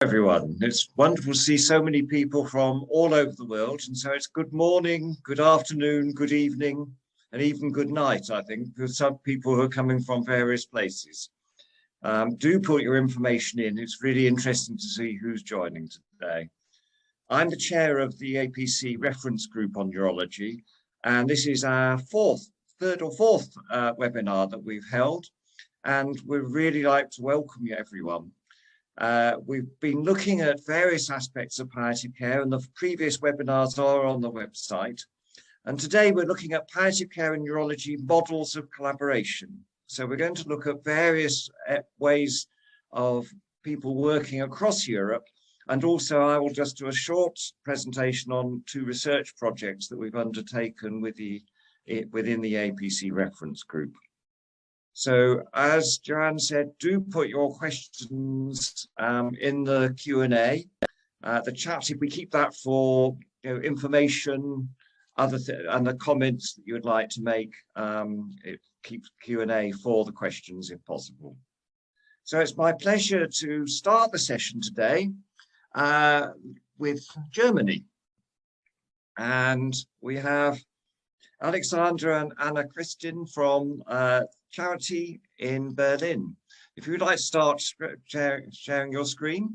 Everyone. It's wonderful to see so many people from all over the world. And so it's good morning, good afternoon, good evening, and even good night, I think, for some people who are coming from various places. Do put your information in. It's really interesting to see who's joining today. I'm the chair of the EAPC reference group on neurology, and this is our third or fourth webinar that we've held. And we'd really like to welcome you, everyone. We've been looking at various aspects of palliative care, and the previous webinars are on the website. And today we're looking at palliative care and neurology models of collaboration. So we're going to look at various ways of people working across Europe. And also I will just do a short presentation on 2 research projects that we've undertaken within the EAPC reference group. So as Joanne said, do put your questions in the Q&A. The chat, if we keep that for information, and the comments that you would like to make, it keeps Q&A for the questions if possible. So it's my pleasure to start the session today with Germany. And we have Alexander and Anna Christin from Charity in Berlin. If you would like to start sharing your screen,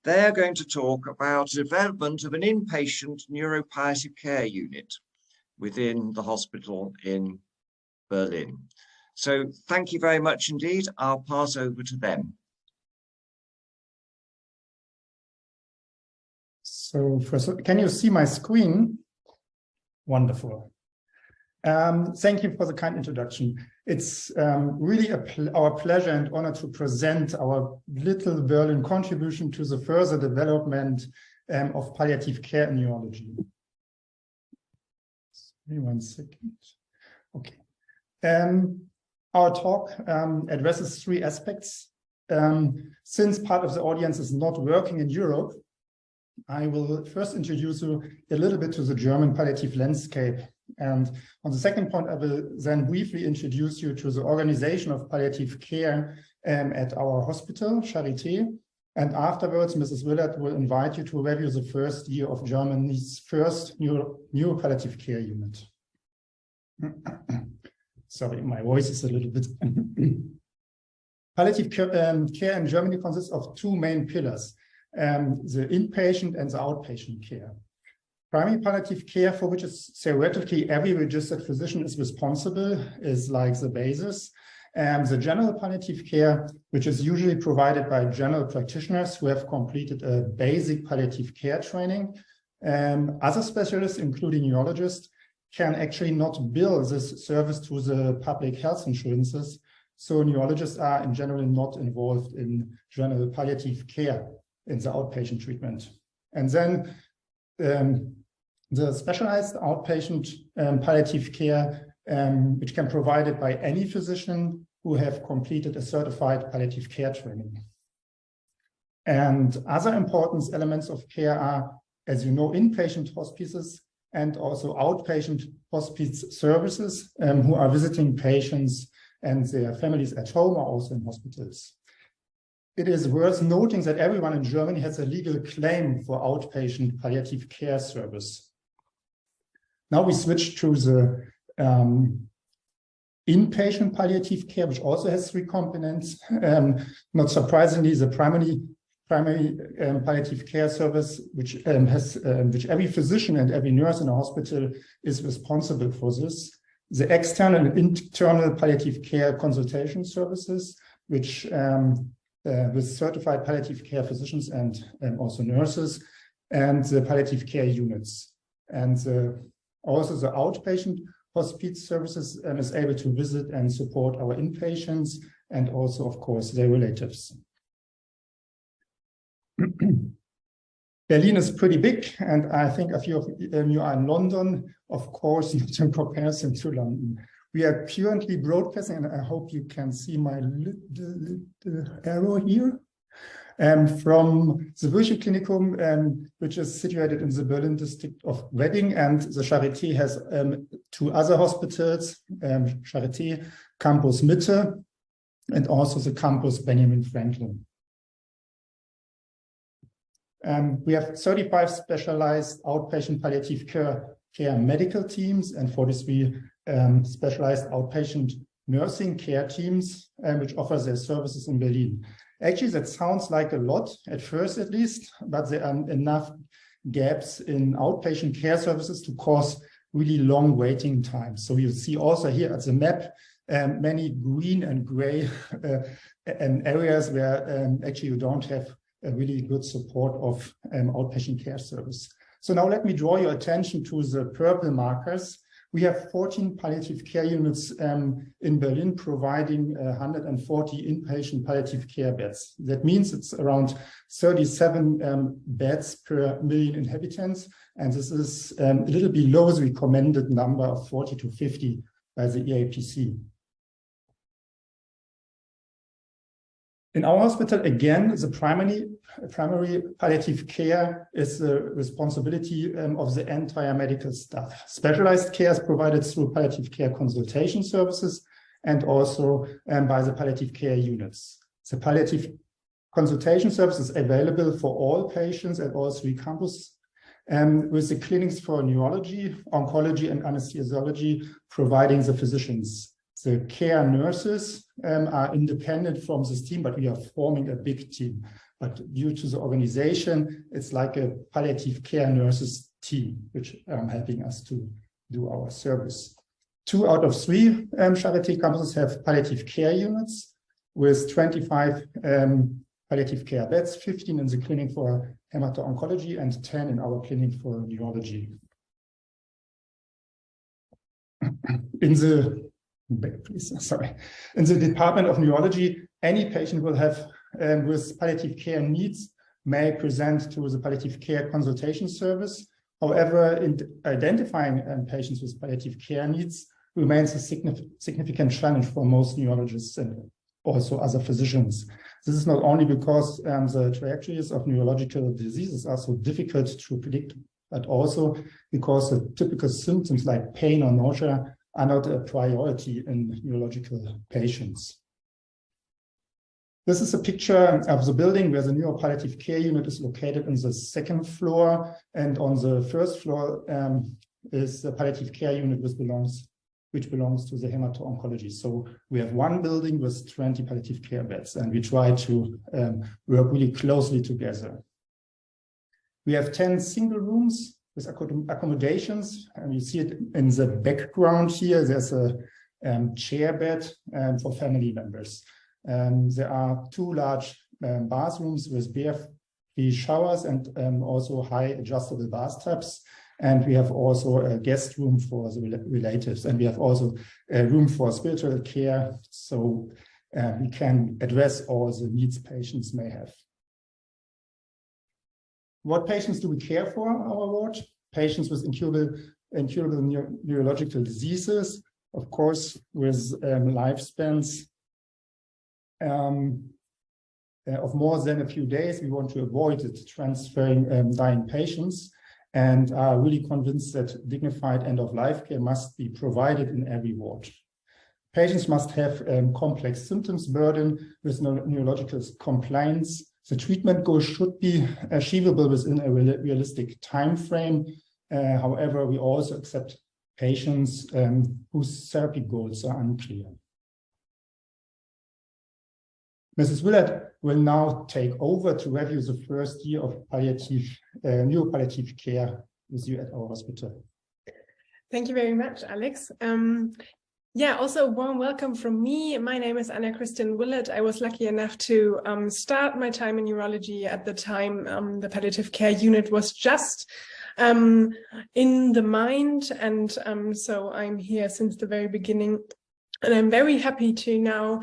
they're going to talk about the development of an inpatient neuropalliative care unit within the hospital in Berlin. So thank you very much indeed. I'll pass over to them. So first, can you see my screen? Wonderful. Thank you for the kind introduction. It's really our pleasure and honor to present our little Berlin contribution to the further development of palliative care in neurology. Give me 1 second. Okay. Our talk addresses 3 aspects. Since part of the audience is not working in Europe, I will first introduce you a little bit to the German palliative landscape. And on the second point, I will then briefly introduce you to the organization of palliative care at our hospital, Charité. And afterwards, Mrs. Willard will invite you to review the first year of Germany's first neuropalliative care unit. Sorry, my voice is a little bit... Palliative care in Germany consists of 2 main pillars, the inpatient and the outpatient care. Primary palliative care, for which is theoretically every registered physician is responsible, is like the basis. The general palliative care, which is usually provided by general practitioners who have completed a basic palliative care training. Other specialists, including neurologists, can actually not bill this service to the public health insurances. So neurologists are in general not involved in general palliative care in the outpatient treatment. And then the specialized outpatient palliative care, which can be provided by any physician who have completed a certified palliative care training. And other important elements of care are, as you know, inpatient hospices and also outpatient hospice services who are visiting patients and their families at home or also in hospitals. It is worth noting that everyone in Germany has a legal claim for outpatient palliative care service. Now we switch to the inpatient palliative care, which also has 3 components. Not surprisingly, the primary palliative care service, which every physician and every nurse in a hospital is responsible for this. The external and internal palliative care consultation services, which with certified palliative care physicians and also nurses, and the palliative care units. And also the outpatient hospice services is able to visit and support our inpatients and also, of course, their relatives. Berlin is pretty big, and I think a few of you are in London, of course, not in comparison to London. We are currently broadcasting, and I hope you can see my little arrow here, from the Virchow Klinikum, which is situated in the Berlin district of Wedding, and the Charité has 2 other hospitals, Charité Campus Mitte, and also the Campus Benjamin Franklin. We have 35 specialized outpatient palliative care medical teams and 43 specialized outpatient nursing care teams, which offer their services in Berlin. Actually, that sounds like a lot at first, at least, but there are enough gaps in outpatient care services to cause really long waiting times. So you see also here at the map, many green and gray areas where actually you don't have a really good support of outpatient care service. So now let me draw your attention to the purple markers. We have 14 palliative care units in Berlin providing 140 inpatient palliative care beds. That means it's around 37 beds per million inhabitants. And this is a little below the recommended number of 40 to 50 by the EAPC. In our hospital, again, the primary palliative care is the responsibility of the entire medical staff. Specialized care is provided through palliative care consultation services and also by the palliative care units. The palliative consultation service is available for all patients at all 3 campuses, with the clinics for neurology, oncology, and anesthesiology providing the physicians. The care nurses are independent from this team, but we are forming a big team. But due to the organization, it's like a palliative care nurses team, which helping us to do our service. 2 out of 3 Charité campuses have palliative care units with 25 palliative care beds, 15 in the clinic for hemato-oncology and 10 in our clinic for neurology. In the Department of Neurology, any patient will have with palliative care needs may present to the palliative care consultation service. However, in identifying patients with palliative care needs remains a significant challenge for most neurologists and also other physicians. This is not only because the trajectories of neurological diseases are so difficult to predict, but also because the typical symptoms like pain or nausea are not a priority in neurological patients. This is a picture of the building where the neuropalliative care unit is located in the 2nd floor, and on the 1st floor is the palliative care unit which belongs to the hemato-oncology. So we have 1 building with 20 palliative care beds, and we try to work really closely together. We have 10 single rooms with accommodations, and you see it in the background here. There's a chair bed for family members. There are 2 large bathrooms with bare-free showers and also high adjustable bathtubs. And we have also a guest room for the relatives. And we have also a room for spiritual care, so we can address all the needs patients may have. What patients do we care for on our ward? Patients with incurable neurological diseases, of course, with lifespans of more than a few days. We want to avoid it transferring dying patients, and are really convinced that dignified end-of-life care must be provided in every ward. Patients must have complex symptoms burden with neurological complaints. The treatment goal should be achievable within a realistic time frame. However, we also accept patients whose therapy goals are unclear. Mrs. Willard will now take over to review the first year of neuropalliative care with you at our hospital. Thank you very much, Alex. Also a warm welcome from me. My name is Anna Kristin Willard. I was lucky enough to start my time in neurology at the time the palliative care unit was just in the mind, and so I'm here since the very beginning. And I'm very happy to now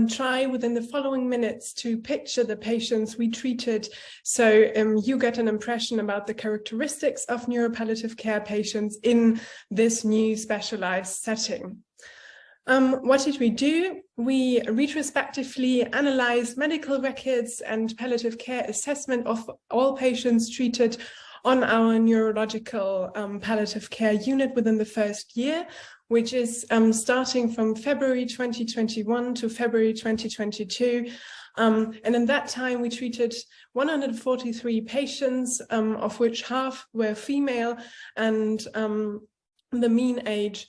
try within the following minutes to picture the patients we treated, so you get an impression about the characteristics of neuropalliative care patients in this new specialized setting. What did we do? We retrospectively analyzed medical records and palliative care assessment of all patients treated on our neurological palliative care unit within the first year, which is starting from February 2021 to February 2022. And in that time, we treated 143 patients, of which half were female, and the median age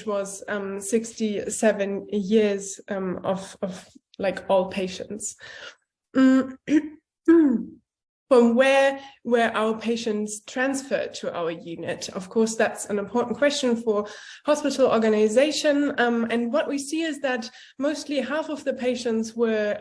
was 67 years of like all patients. From where were our patients transferred to our unit? Of course, that's an important question for hospital organization. And what we see is that mostly half of the patients were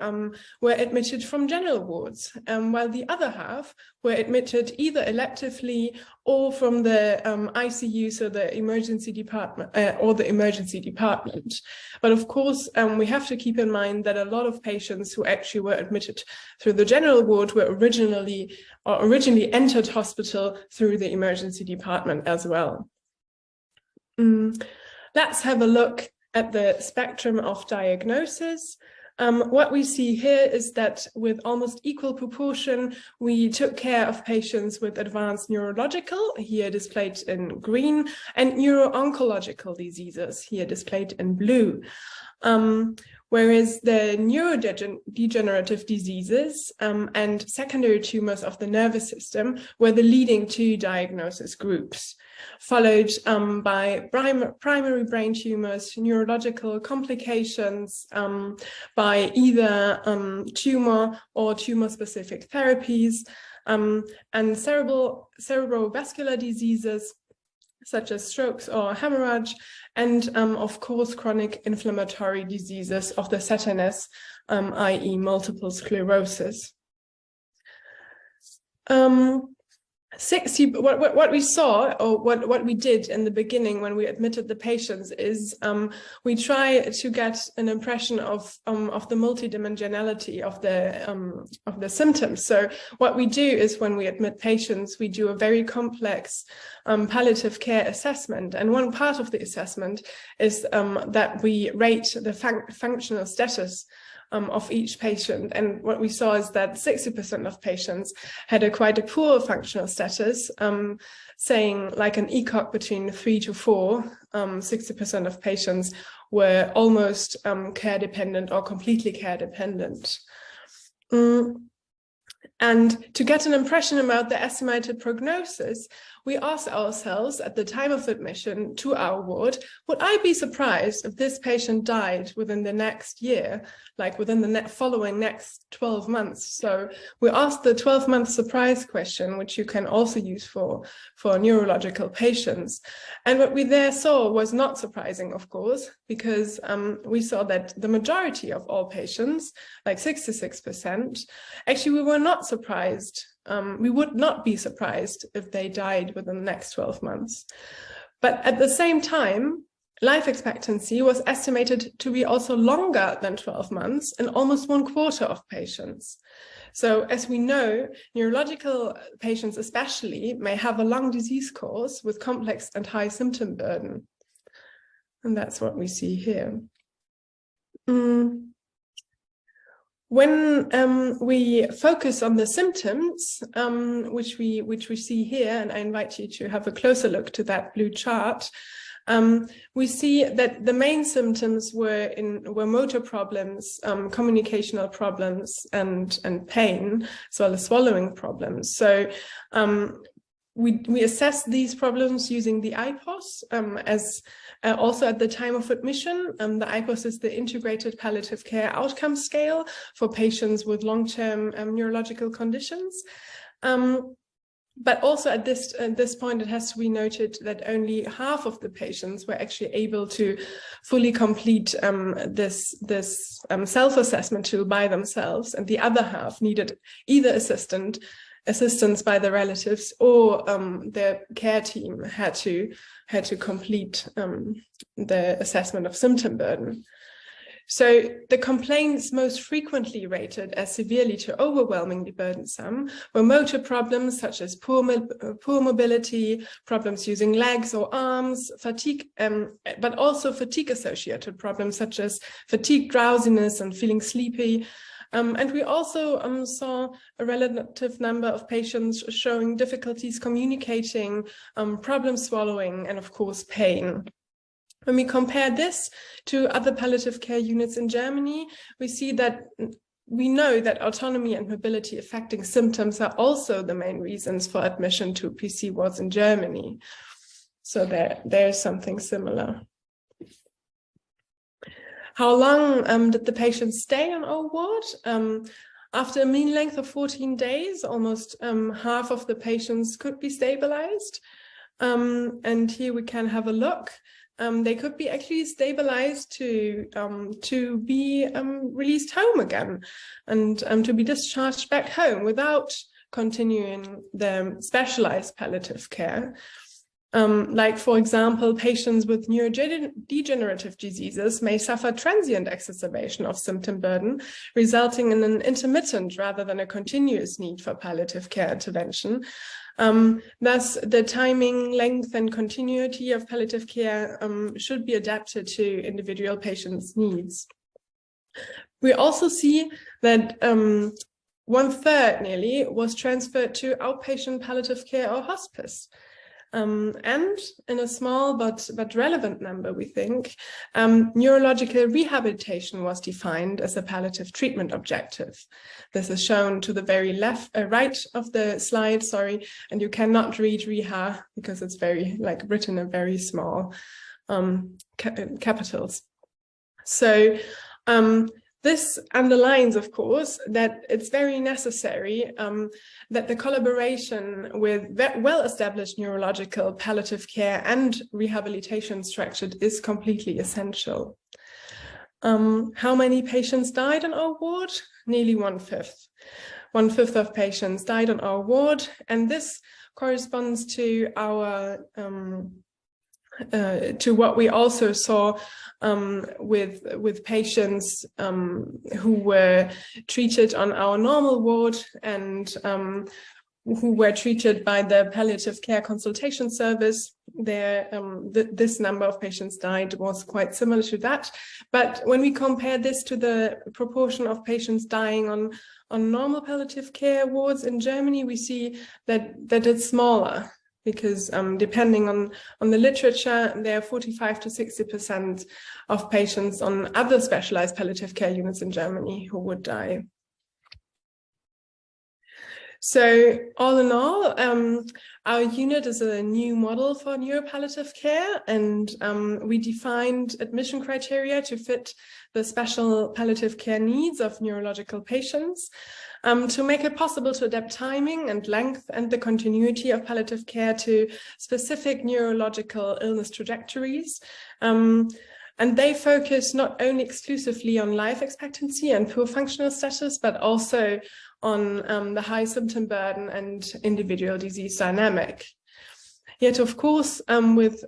admitted from general wards, while the other half were admitted either electively or from the ICU, so the emergency department, or the emergency department. But of course, we have to keep in mind that a lot of patients who actually were admitted through the general ward were originally entered hospital through the emergency department as well. Let's have a look at the spectrum of diagnosis. What we see here is that with almost equal proportion, we took care of patients with advanced neurological, here displayed in green, and neuro-oncological diseases, here displayed in blue. Whereas the neurodegenerative diseases and secondary tumors of the nervous system were the leading two diagnosis groups, followed by primary brain tumors, neurological complications, by either tumor or tumor-specific therapies, and cerebrovascular diseases, such as strokes or hemorrhage, and of course, chronic inflammatory diseases of the CNS, i.e. multiple sclerosis. What we saw, or what we did in the beginning when we admitted the patients, is we try to get an impression of the multidimensionality of the symptoms. So what we do is, when we admit patients, we do a very complex palliative care assessment, and one part of the assessment is that we rate the functional status of each patient. And what we saw is that 60% of patients had quite a poor functional status, saying like an ECOG between 3 to 4. 60% of patients were almost care dependent or completely care dependent. And to get an impression about the estimated prognosis, we asked ourselves at the time of admission to our ward, would I be surprised if this patient died within the next year, like within the following next 12 months? So we asked the 12-month surprise question, which you can also use for neurological patients. And what we there saw was not surprising, of course, because we saw that the majority of all patients, like 66%, actually we were not surprised. We would not be surprised if they died within the next 12 months. But at the same time, life expectancy was estimated to be also longer than 12 months in almost 1/4 of patients. So as we know, neurological patients especially may have a long disease course with complex and high symptom burden. And that's what we see here. When we focus on the symptoms, which we see here, and I invite you to have a closer look to that blue chart, we see that the main symptoms were motor problems, communicational problems, and pain, as well as swallowing problems. So we assess these problems using the IPOS as also at the time of admission. The IPOS is the Integrated Palliative Care Outcome Scale for patients with long-term neurological conditions. But also at this point, it has to be noted that only half of the patients were actually able to fully complete this self-assessment tool by themselves, and the other half needed either assistance by the relatives, or their care team had to complete the assessment of symptom burden. So the complaints most frequently rated as severely to overwhelmingly burdensome were motor problems such as poor mobility, problems using legs or arms, fatigue, but also fatigue-associated problems such as fatigue, drowsiness, and feeling sleepy. And we also saw a relative number of patients showing difficulties communicating, problems swallowing, and of course pain. When we compare this to other palliative care units in Germany, we see that we know that autonomy and mobility affecting symptoms are also the main reasons for admission to PC wards in Germany. So there's something similar. How long did the patients stay on our ward? After a mean length of 14 days, almost half of the patients could be stabilized. And here we can have a look. They could be actually stabilized to be released home again and to be discharged back home without continuing the specialized palliative care. Like, for example, patients with neurodegenerative diseases may suffer transient exacerbation of symptom burden, resulting in an intermittent rather than a continuous need for palliative care intervention. Thus, the timing, length, and continuity of palliative care should be adapted to individual patients' needs. We also see that 1/3 nearly was transferred to outpatient palliative care or hospice. And in a small but relevant number, we think, neurological rehabilitation was defined as a palliative treatment objective. This is shown to the very right of the slide, sorry, and you cannot read reha because it's very written in very small capitals. So this underlines, of course, that it's very necessary that the collaboration with well-established neurological palliative care and rehabilitation structure is completely essential. How many patients died on our ward? Nearly 1/5. 1/5 of patients died on our ward, and this corresponds to our to what we also saw with patients who were treated on our normal ward and who were treated by the palliative care consultation service. This number of patients died was quite similar to that. But when we compare this to the proportion of patients dying on normal palliative care wards in Germany, we see that it's smaller. Because depending on the literature, there are 45 to 60% of patients on other specialized palliative care units in Germany who would die. So all in all, our unit is a new model for neuropalliative care, and we defined admission criteria to fit the special palliative care needs of neurological patients. To make it possible to adapt timing and length and the continuity of palliative care to specific neurological illness trajectories. And they focus not only exclusively on life expectancy and poor functional status, but also on the high symptom burden and individual disease dynamic. Yet, of course, with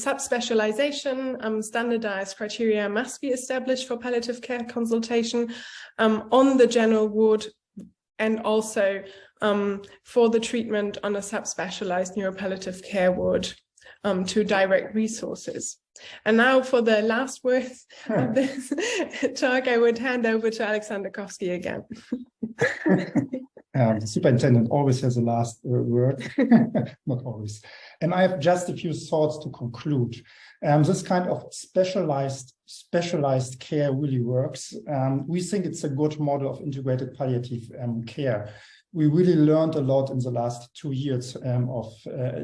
subspecialization, standardized criteria must be established for palliative care consultation on the general ward, and also for the treatment on a subspecialized neuropalliative care ward to direct resources. And now for the last words of this talk, I would hand over to Alexander Kowski again. The superintendent always has the last word, not always. And I have just a few thoughts to conclude. This kind of specialized care really works. We think it's a good model of integrated palliative care. We really learned a lot in the last 2 years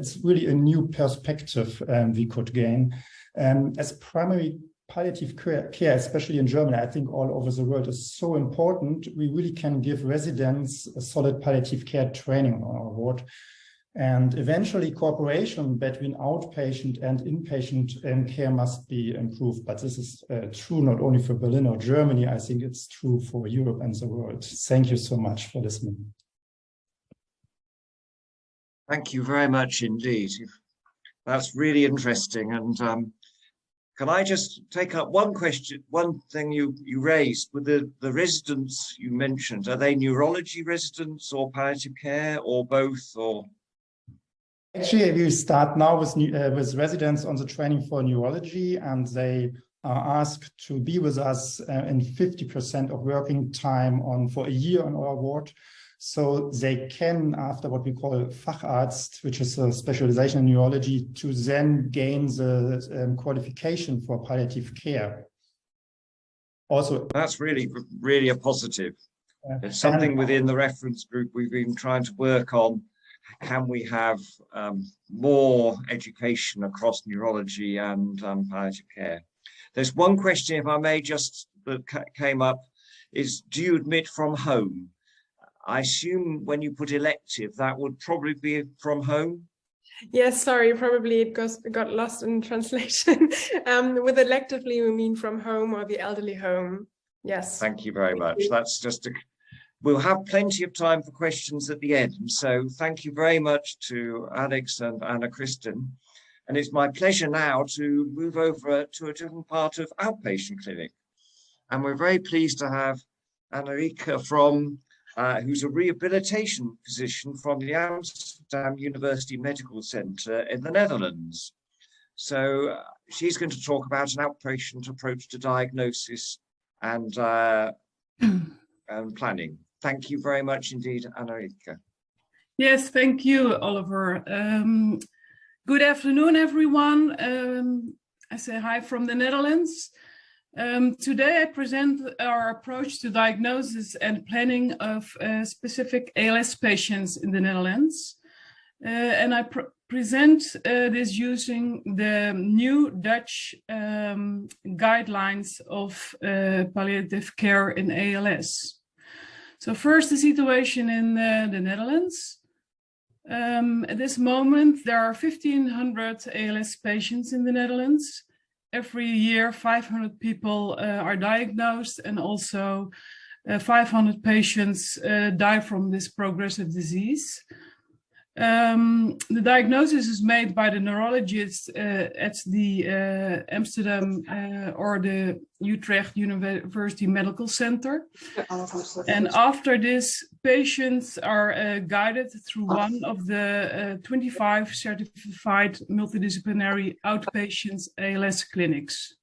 it's really a new perspective we could gain. As primary palliative care, especially in Germany, I think all over the world, is so important. We really can give residents a solid palliative care training on our ward. And eventually cooperation between outpatient and inpatient care must be improved. But this is true not only for Berlin or Germany, I think it's true for Europe and the world. Thank you so much for listening. Thank you very much indeed. That's really interesting. And can I just take up one question, one thing you raised with the residents you mentioned? Are they neurology residents or palliative care or both? Or actually, we start now with residents on the training for neurology, and they are asked to be with us in 50% of working time for a year on our ward. So they can, after what we call Facharzt, which is a specialization in neurology, to then gain the qualification for palliative care. Also, that's really a positive. It's something within the reference group we've been trying to work on. Can we have more education across neurology and palliative care? There's one question, if I may, just that came up, is do you admit from home? I assume when you put elective, that would probably be from home? Yes, sorry, probably it got lost in translation. With electively, we mean from home or the elderly home. Yes. Thank you very much. That's just we'll have plenty of time for questions at the end. So thank you very much to Alex and Anna-Kristin. And it's my pleasure now to move over to a different part of outpatient clinic. And we're very pleased to have Anna-Rika from who's a rehabilitation physician from the Amsterdam University Medical Center in the Netherlands. So she's going to talk about an outpatient approach to diagnosis and planning. Thank you very much indeed, Anna-Rika. Yes, thank you, Oliver. Good afternoon, everyone. I say hi from the Netherlands. Today I present our approach to diagnosis and planning of specific ALS patients in the Netherlands. And I present this using the new Dutch guidelines of palliative care in ALS. So first, the situation in the Netherlands. At this moment, there are 1,500 ALS patients in the Netherlands. Every year, 500 people are diagnosed, and also 500 patients die from this progressive disease. The diagnosis is made by the neurologist at the Amsterdam or the Utrecht University Medical Center. And after this, patients are guided through one of the 25 certified multidisciplinary outpatients ALS clinics.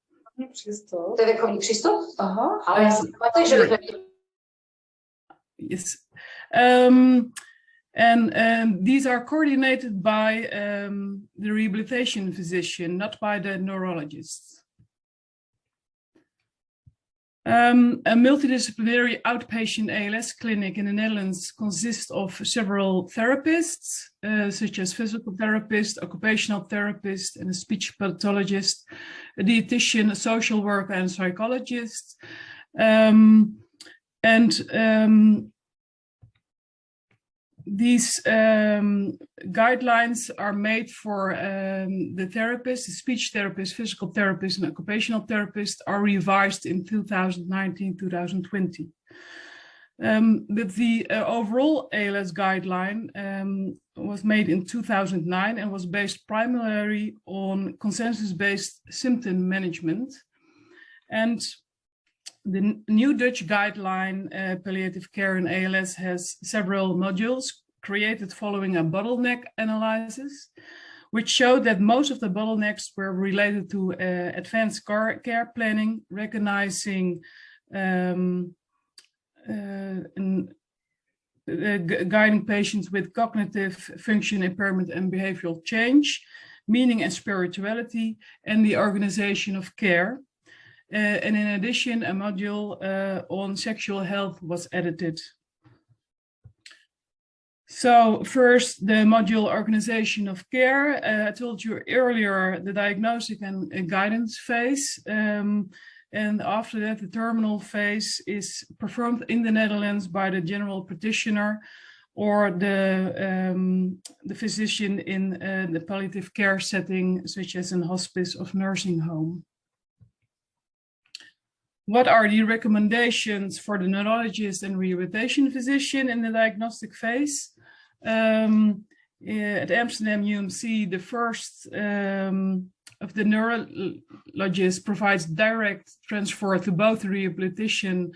Yes. And these are coordinated by the rehabilitation physician, not by the neurologist. A multidisciplinary outpatient ALS clinic in the Netherlands consists of several therapists, such as physical therapist, occupational therapist, and a speech pathologist, a dietitian, a social worker, and a psychologist. These guidelines are made for the therapist, the speech therapist, physical therapist, and occupational therapist are revised in 2019-2020. But the overall ALS guideline was made in 2009 and was based primarily on consensus-based symptom management. And the new Dutch guideline, palliative care in ALS, has several modules created following a bottleneck analysis, which showed that most of the bottlenecks were related to advanced care planning, recognizing guiding patients with cognitive function impairment and behavioral change, meaning and spirituality, and the organization of care. And in addition, a module on sexual health was added. So first, the module organization of care. I told you earlier the diagnostic and guidance phase. And after that, the terminal phase is performed in the Netherlands by the general practitioner or the physician in the palliative care setting, such as in hospice or nursing home. What are the recommendations for the neurologist and rehabilitation physician in the diagnostic phase? At Amsterdam UMC, the first of the neurologist provides direct transfer to both the rehabilitation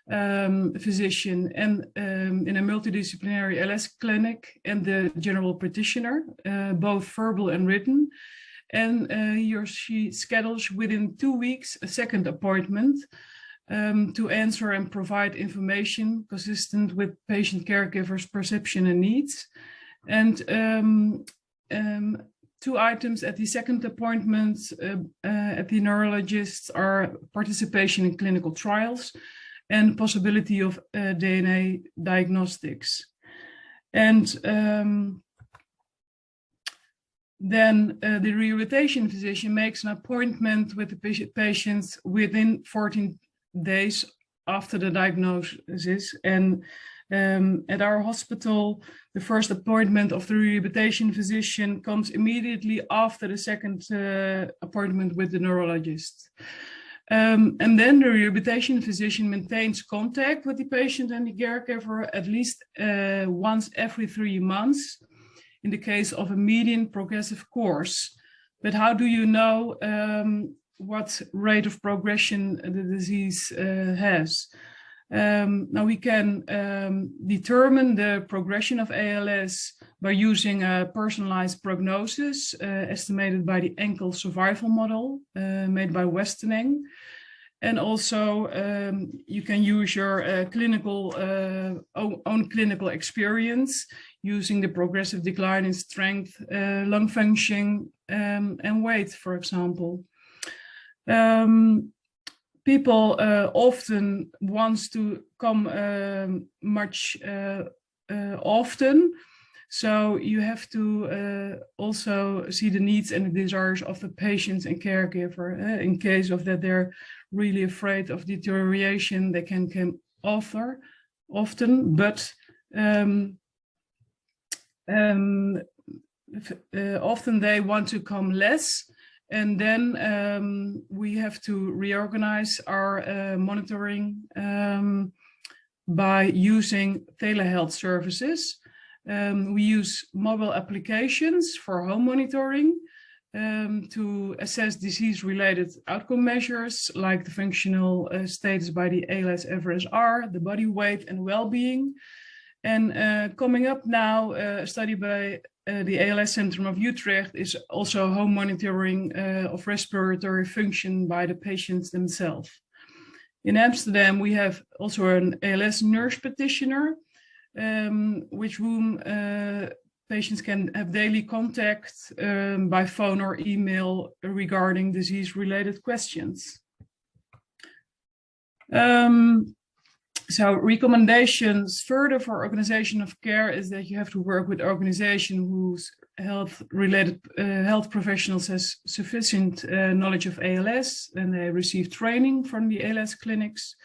physician and in a multidisciplinary ALS clinic and the general practitioner, both verbal and written. And he or she schedules within 2 weeks a second appointment to answer and provide information consistent with patient caregivers' perception and needs. And 2 items at the second appointment at the neurologist are participation in clinical trials and possibility of DNA diagnostics. And then the rehabilitation physician makes an appointment with the patient within 14 days after the diagnosis. And at our hospital, the first appointment of the rehabilitation physician comes immediately after the second appointment with the neurologist. And then the rehabilitation physician maintains contact with the patient and the caregiver at least once every 3 months in the case of a median progressive course. But how do you know what rate of progression the disease has? Now we can determine the progression of ALS by using a personalized prognosis estimated by the ankle survival model made by Westerning. And also you can use your own clinical experience using the progressive decline in strength, lung function, and weight, for example. People often want to come much often, so you have to also see the needs and the desires of the patient and caregiver. In case of that they're really afraid of deterioration, they can come often, but often they want to come less. And then we have to reorganize our monitoring by using telehealth services. We use mobile applications for home monitoring to assess disease-related outcome measures like the functional status by the ALS-FRS-R, the body weight and well-being. And coming up now, a study by the ALS Centrum of Utrecht is also home monitoring of respiratory function by the patients themselves. In Amsterdam, we have also an ALS nurse practitioner, with whom patients can have daily contact by phone or email regarding disease-related questions. So recommendations further for organization of care is that you have to work with organization whose health professionals has sufficient knowledge of ALS and they receive training from the ALS clinics,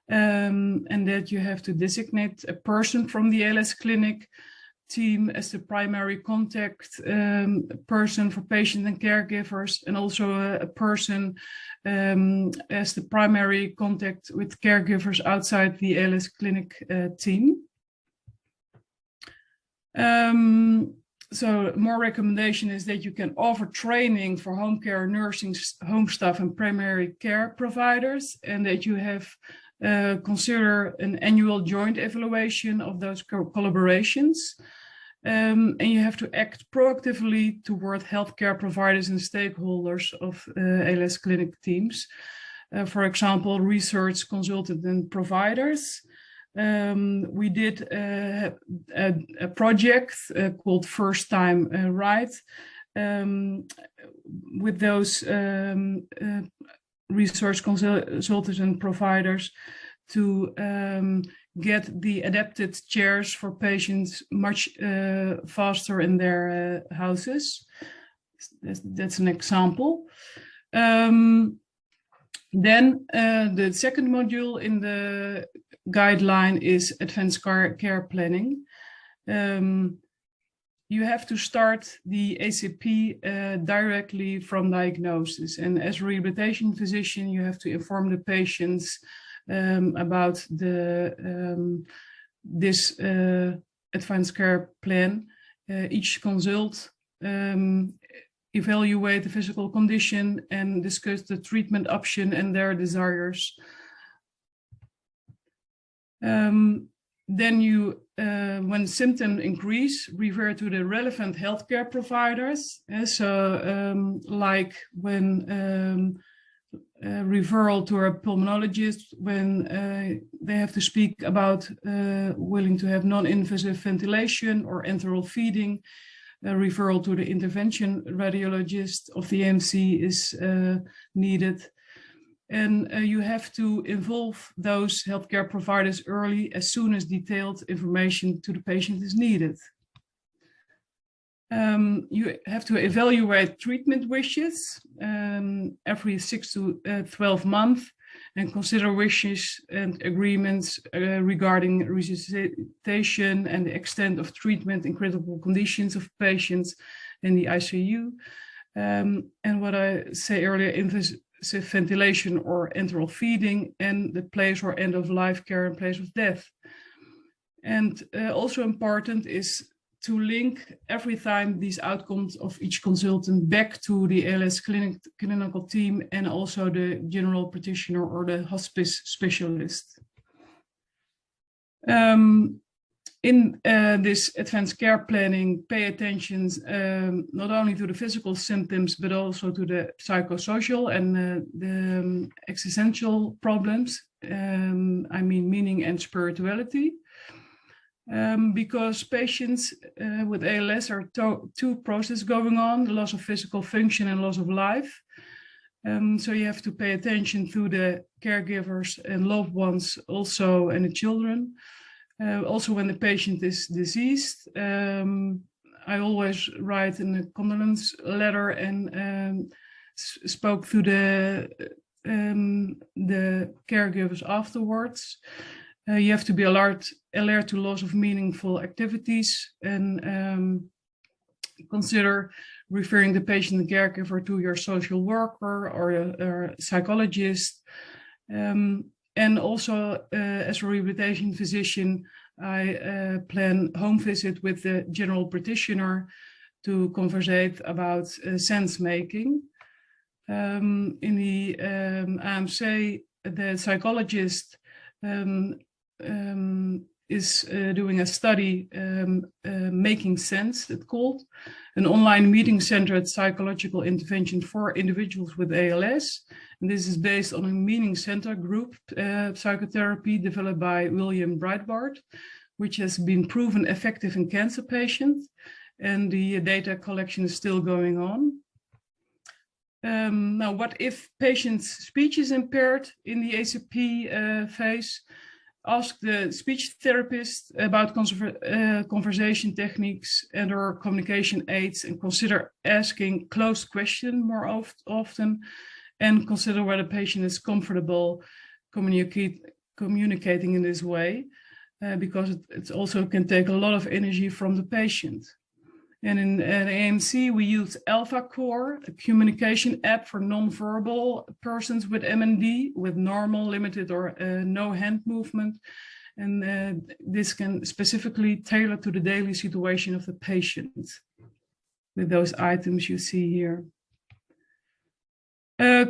and that you have to designate a person from the ALS clinic team as the primary contact person for patients and caregivers, and also a person as the primary contact with caregivers outside the ALS clinic team. So more recommendation is that you can offer training for home care, nursing, home staff and primary care providers, and that you have consider an annual joint evaluation of those collaborations. And you have to act proactively toward healthcare providers and stakeholders of ALS clinic teams. For example, research consultants and providers. We did a project called First Time Right with those research consultants and providers to get the adapted chairs for patients much faster in their houses. That's an example. Then the second module in the guideline is advanced care planning. You have to start the ACP directly from diagnosis. And as a rehabilitation physician, you have to inform the patients about this advanced care plan. Each consult evaluate the physical condition and discuss the treatment option and their desires. Then you, when symptoms increase, refer to the relevant healthcare providers. So like when referral to a pulmonologist when they have to speak about willing to have non-invasive ventilation or enteral feeding. A referral to the intervention radiologist of the EAPC is needed. And you have to involve those healthcare providers early as soon as detailed information to the patient is needed. You have to evaluate treatment wishes every 6 to 12 months and consider wishes and agreements regarding resuscitation and the extent of treatment in critical conditions of patients in the ICU. And what I say earlier, invasive ventilation or enteral feeding, and the place or end of life care and place of death. And also important is to link every time these outcomes of each consultant back to the ALS clinical team and also the general practitioner or the hospice specialist. In this advanced care planning, pay attention not only to the physical symptoms, but also to the psychosocial and the existential problems. I mean, meaning and spirituality. Because patients with ALS are two processes going on, the loss of physical function and loss of life. So you have to pay attention to the caregivers and loved ones also, and the children. Also when the patient is deceased, I always write in a condolence letter and spoke to the caregivers afterwards. You have to be alert to loss of meaningful activities and consider referring the patient and caregiver to your social worker or a psychologist. And also as a rehabilitation physician, I plan home visit with the general practitioner to conversate about sense making. In the AMC, the psychologist is doing a study, Making Sense, it's called, an online meeting centered psychological intervention for individuals with ALS. And this is based on a meaning center group psychotherapy developed by William Breitbart, which has been proven effective in cancer patients. And the data collection is still going on. Now, what if patient's speech is impaired in the ACP phase? Ask the speech therapist about conversation techniques and or communication aids, and consider asking closed questions more often, and consider whether the patient is comfortable communicating in this way, because it also can take a lot of energy from the patient. And in AMC, we use AlphaCore, a communication app for nonverbal persons with MND, with normal, limited, or no hand movement. And this can specifically tailor to the daily situation of the patient with those items you see here.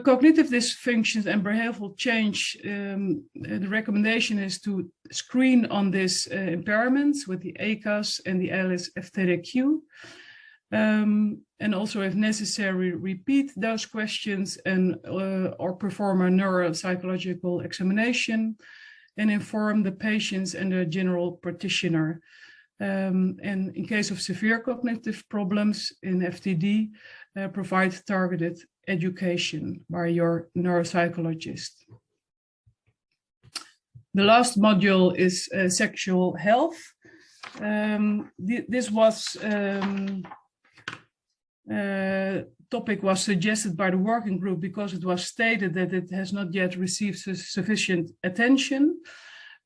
Cognitive dysfunctions and behavioral change, the recommendation is to screen on these impairments with the ACAS and the ALS-FTDQ. And also, if necessary, repeat those questions and or perform a neuropsychological examination and inform the patients and the general practitioner. And in case of severe cognitive problems in FTD, provide targeted education by your neuropsychologist. The last module is sexual health. This topic was suggested by the working group because it was stated that it has not yet received sufficient attention.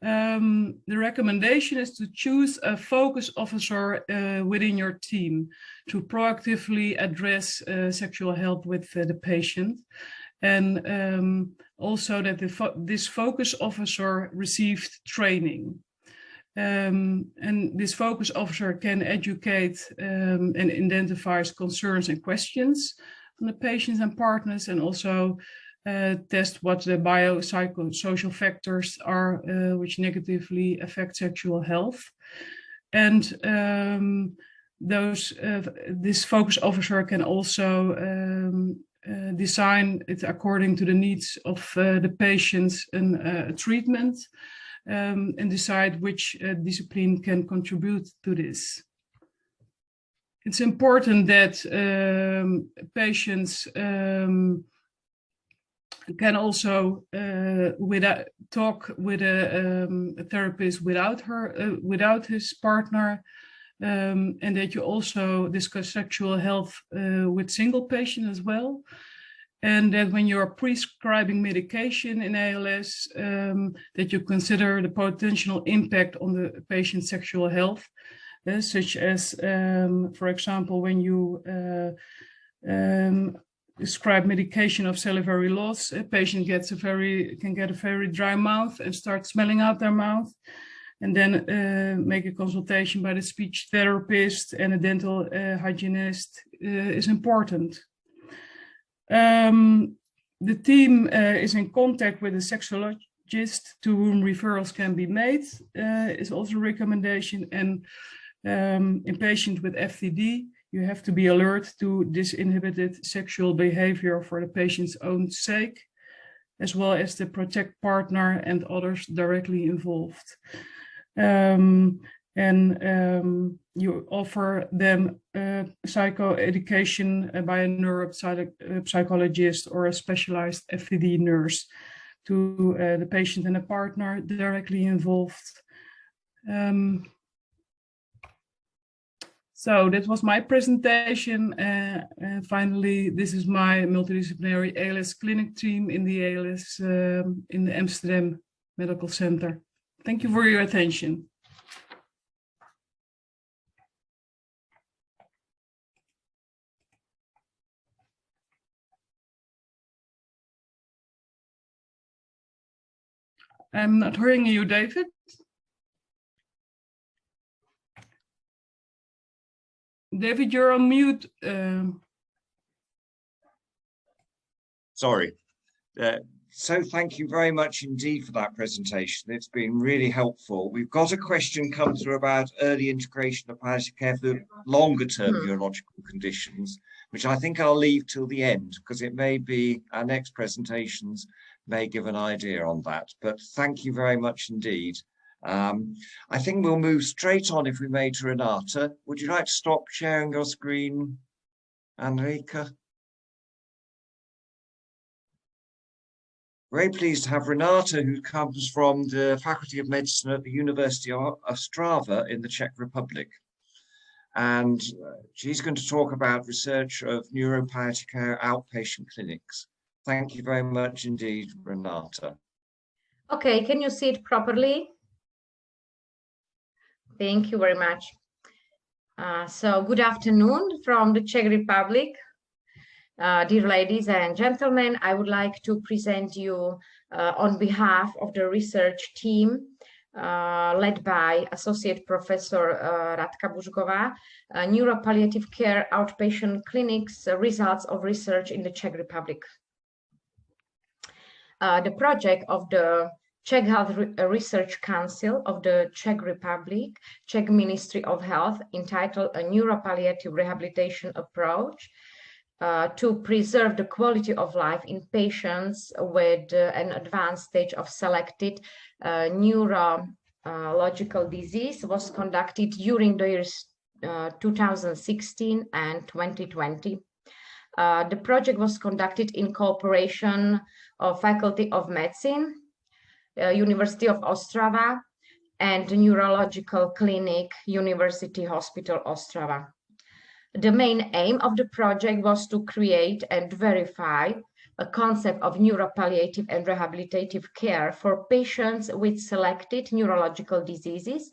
The recommendation is to choose a focus officer within your team to proactively address sexual health with the patient, and also that this focus officer received training. And this focus officer can educate and identifies concerns and questions from the patients and partners, and also test what the biopsychosocial factors are which negatively affect sexual health. And this focus officer can also design it according to the needs of the patients and treatment, and decide which discipline can contribute to this. It's important that patients can also talk with a therapist without his partner, and that you also discuss sexual health with single patients as well. And that when you're prescribing medication in ALS, that you consider the potential impact on the patient's sexual health, such as, for example, when you prescribe medication of salivary loss, a patient can get a very dry mouth and start smelling out their mouth, and then make a consultation by the speech therapist and a dental hygienist is important. The team is in contact with a sexologist to whom referrals can be made, is also a recommendation. And in patients with FTD, you have to be alert to disinhibited sexual behavior for the patient's own sake, as well as to protect partner and others directly involved. You offer them psychoeducation by a neuropsychologist or a specialized FTD nurse to the patient and the partner directly involved. So that was my presentation. Finally, this is my multidisciplinary ALS clinic team in the ALS in the Amsterdam Medical Center. Thank you for your attention. I'm not hearing you, David. David, you're on mute. Sorry. So thank you very much indeed for that presentation. It's been really helpful. We've got a question come through about early integration of palliative care for longer-term neurological conditions, which I think I'll leave till the end, because it may be our next presentations may give an idea on that. But thank you very much indeed. I think we'll move straight on, if we may, to Renata. Would you like to stop sharing your screen, Enrique? Very pleased to have Renata, who comes from the Faculty of Medicine at the University of Ostrava in the Czech Republic. And she's going to talk about research of neuropalliative care outpatient clinics. Thank you very much indeed, Renata. Okay, can you see it properly? Thank you very much. So good afternoon from the Czech Republic. Dear ladies and gentlemen, I would like to present you on behalf of the research team led by Associate Professor Radka Bužková, Neuropalliative Care Outpatient Clinics, results of research in the Czech Republic. The project of the Czech Health Research Council of the Czech Republic, Czech Ministry of Health, entitled A Neuropalliative Rehabilitation Approach to preserve the quality of life in patients with an advanced stage of selected neurological disease, was conducted during the years 2016 and 2020. The project was conducted in cooperation of Faculty of Medicine, University of Ostrava, and Neurological Clinic, University Hospital Ostrava. The main aim of the project was to create and verify a concept of neuropalliative and rehabilitative care for patients with selected neurological diseases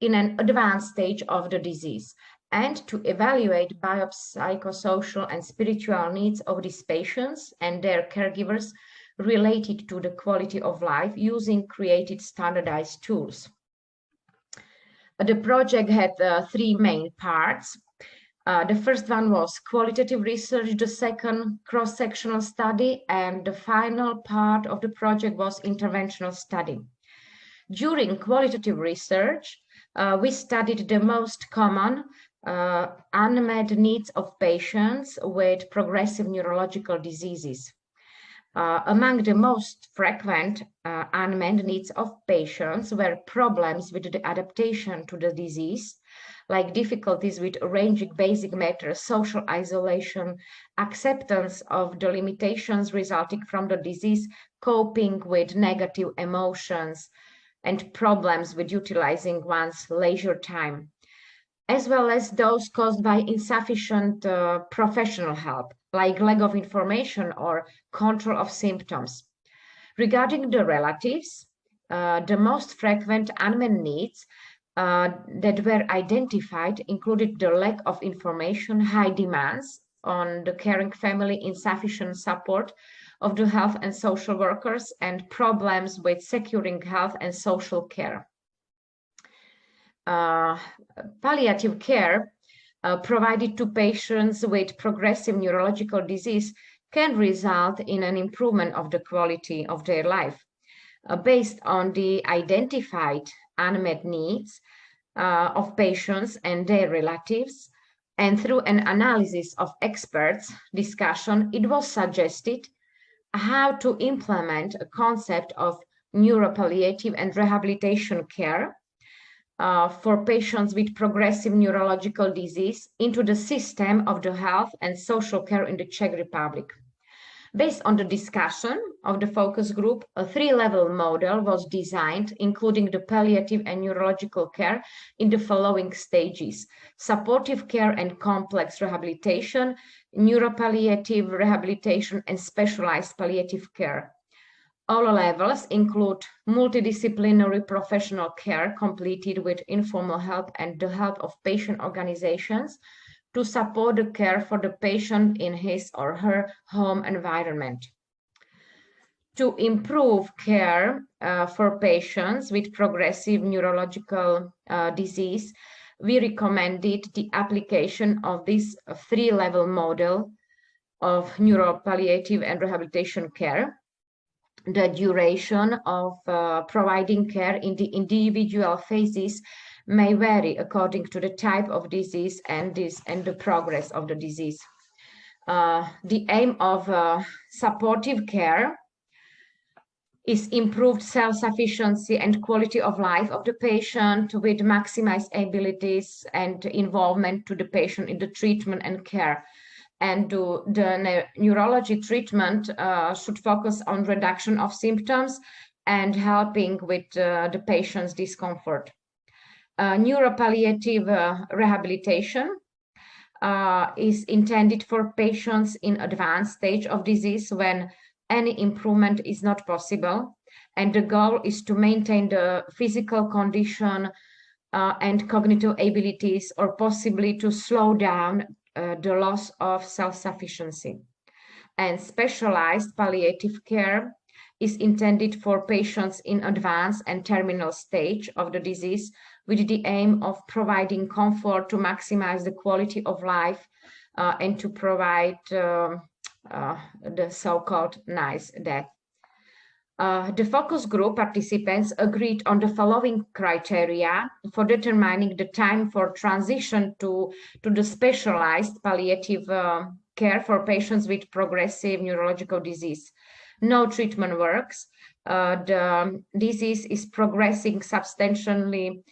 in an advanced stage of the disease, and to evaluate biopsychosocial and spiritual needs of these patients and their caregivers related to the quality of life using created standardized tools. The project had three main parts. The first one was qualitative research, the second cross-sectional study, and the final part of the project was interventional study. During qualitative research, We studied the most common unmet needs of patients with progressive neurological diseases. Among the most frequent unmet needs of patients were problems with the adaptation to the disease, like difficulties with arranging basic matters, social isolation, acceptance of the limitations resulting from the disease, coping with negative emotions, and problems with utilizing one's leisure time, as well as those caused by insufficient professional help, like lack of information or control of symptoms. Regarding the relatives, the most frequent unmet needs that were identified included the lack of information, high demands on the caring family, insufficient support of the health and social workers, and problems with securing health and social care. Palliative care provided to patients with progressive neurological disease can result in an improvement of the quality of their life. Based on the identified unmet needs of patients and their relatives, and through an analysis of experts' discussion, it was suggested how to implement a concept of neuropalliative and rehabilitation care for patients with progressive neurological disease into the system of the health and social care in the Czech Republic. Based on the discussion of the focus group, a three-level model was designed, including the palliative and neurological care in the following stages: supportive care and complex rehabilitation, neuropalliative rehabilitation, and specialized palliative care. All levels include multidisciplinary professional care completed with informal help and the help of patient organizations to support the care for the patient in his or her home environment. To improve care for patients with progressive neurological disease, we recommended the application of this three-level model of neuropalliative and rehabilitation care. The duration of providing care in the individual phases may vary according to the type of disease and the progress of the disease. The aim of supportive care is improved self-sufficiency and quality of life of the patient with maximized abilities and involvement to the patient in the treatment and care. And the neurology treatment should focus on reduction of symptoms and helping with the patient's discomfort. Neuropalliative rehabilitation is intended for patients in advanced stage of disease when any improvement is not possible, and the goal is to maintain the physical condition and cognitive abilities, or possibly to slow down the loss of self-sufficiency. And specialized palliative care is intended for patients in advanced and terminal stage of the disease, with the aim of providing comfort to maximize the quality of life and to provide the so-called nice death. The focus group participants agreed on the following criteria for determining the time for transition to the specialized palliative care for patients with progressive neurological disease. No treatment works. The disease is progressing substantially,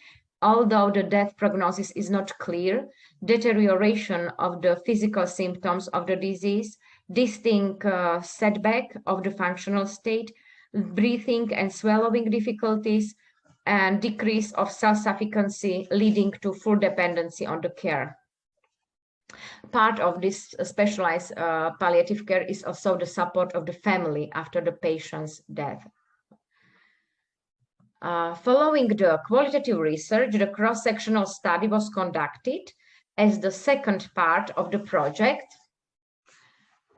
although the death prognosis is not clear. Deterioration of the physical symptoms of the disease, distinct setback of the functional state, breathing and swallowing difficulties, and decrease of self-sufficiency leading to full dependency on the care. Part of this specialized palliative care is also the support of the family after the patient's death. Following the qualitative research, the cross-sectional study was conducted as the second part of the project.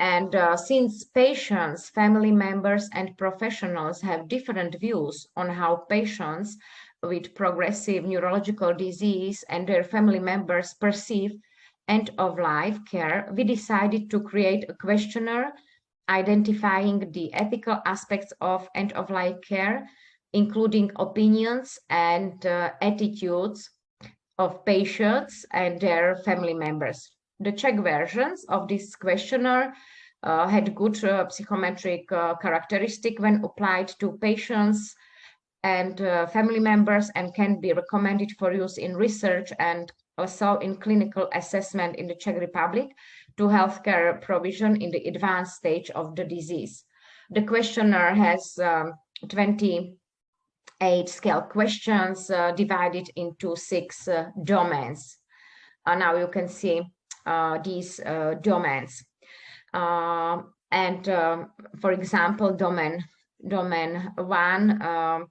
And since patients, family members, and professionals have different views on how patients with progressive neurological disease and their family members perceive end-of-life care, we decided to create a questionnaire identifying the ethical aspects of end-of-life care, including opinions and attitudes of patients and their family members. The Czech versions of this questionnaire had good psychometric characteristic when applied to patients and family members, and can be recommended for use in research and also in clinical assessment in the Czech Republic to healthcare provision in the advanced stage of the disease. The questionnaire has 28 scale questions divided into 6 domains. Now you can see these domains. For example, domain 1